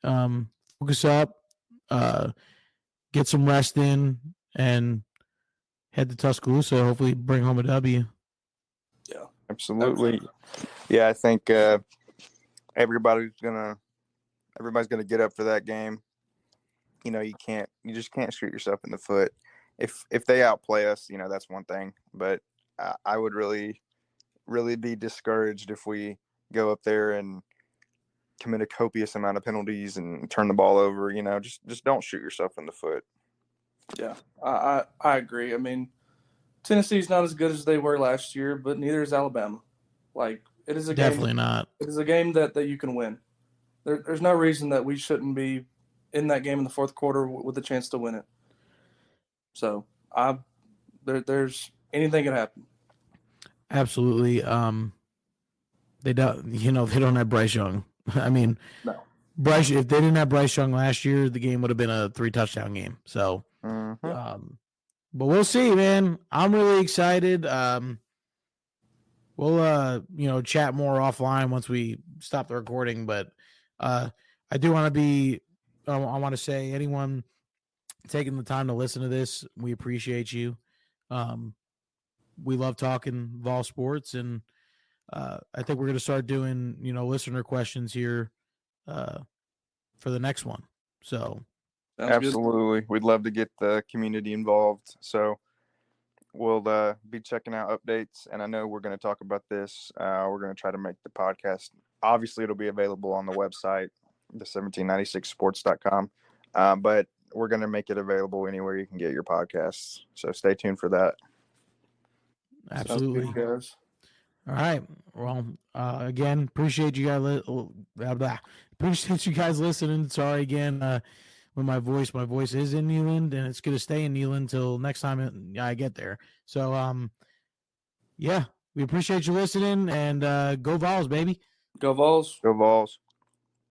focus up, get some rest in, and head to Tuscaloosa. Hopefully, bring home a W. Yeah, absolutely. Yeah, I think everybody's gonna get up for that game. You just can't shoot yourself in the foot. If they outplay us, that's one thing. But I would really, really be discouraged if we go up there and commit a copious amount of penalties and turn the ball over. Just don't shoot yourself in the foot. Yeah, I agree. I mean, Tennessee's not as good as they were last year, but neither is Alabama. Like, it is a Definitely game, not. It is a game that you can win. There's no reason that we shouldn't be in that game in the fourth quarter with a chance to win it. So there's anything can happen. Absolutely. They don't have Bryce Young. I mean, no. Bryce. If they didn't have Bryce Young last year, the game would have been a 3-touchdown game. So, but we'll see, man. I'm really excited. We'll chat more offline once we stop the recording. But I do want to be. I want to say, anyone taking the time to listen to this, we appreciate you. We love talking Vol sports, and I think we're going to start doing, listener questions here for the next one. So, absolutely, good. We'd love to get the community involved. So we'll be checking out updates, and I know we're going to talk about this. We're going to try to make the podcast. Obviously, it'll be available on the website, the 1796sports.com, but we're going to make it available anywhere you can get your podcasts. So stay tuned for that. Absolutely, guys. All right. Well, again, appreciate you guys. Appreciate you guys listening. Sorry again, with my voice is in Neyland, and it's going to stay in Neyland until next time I get there. So, yeah, we appreciate you listening, and go Vols, baby. Go Vols. Go Vols.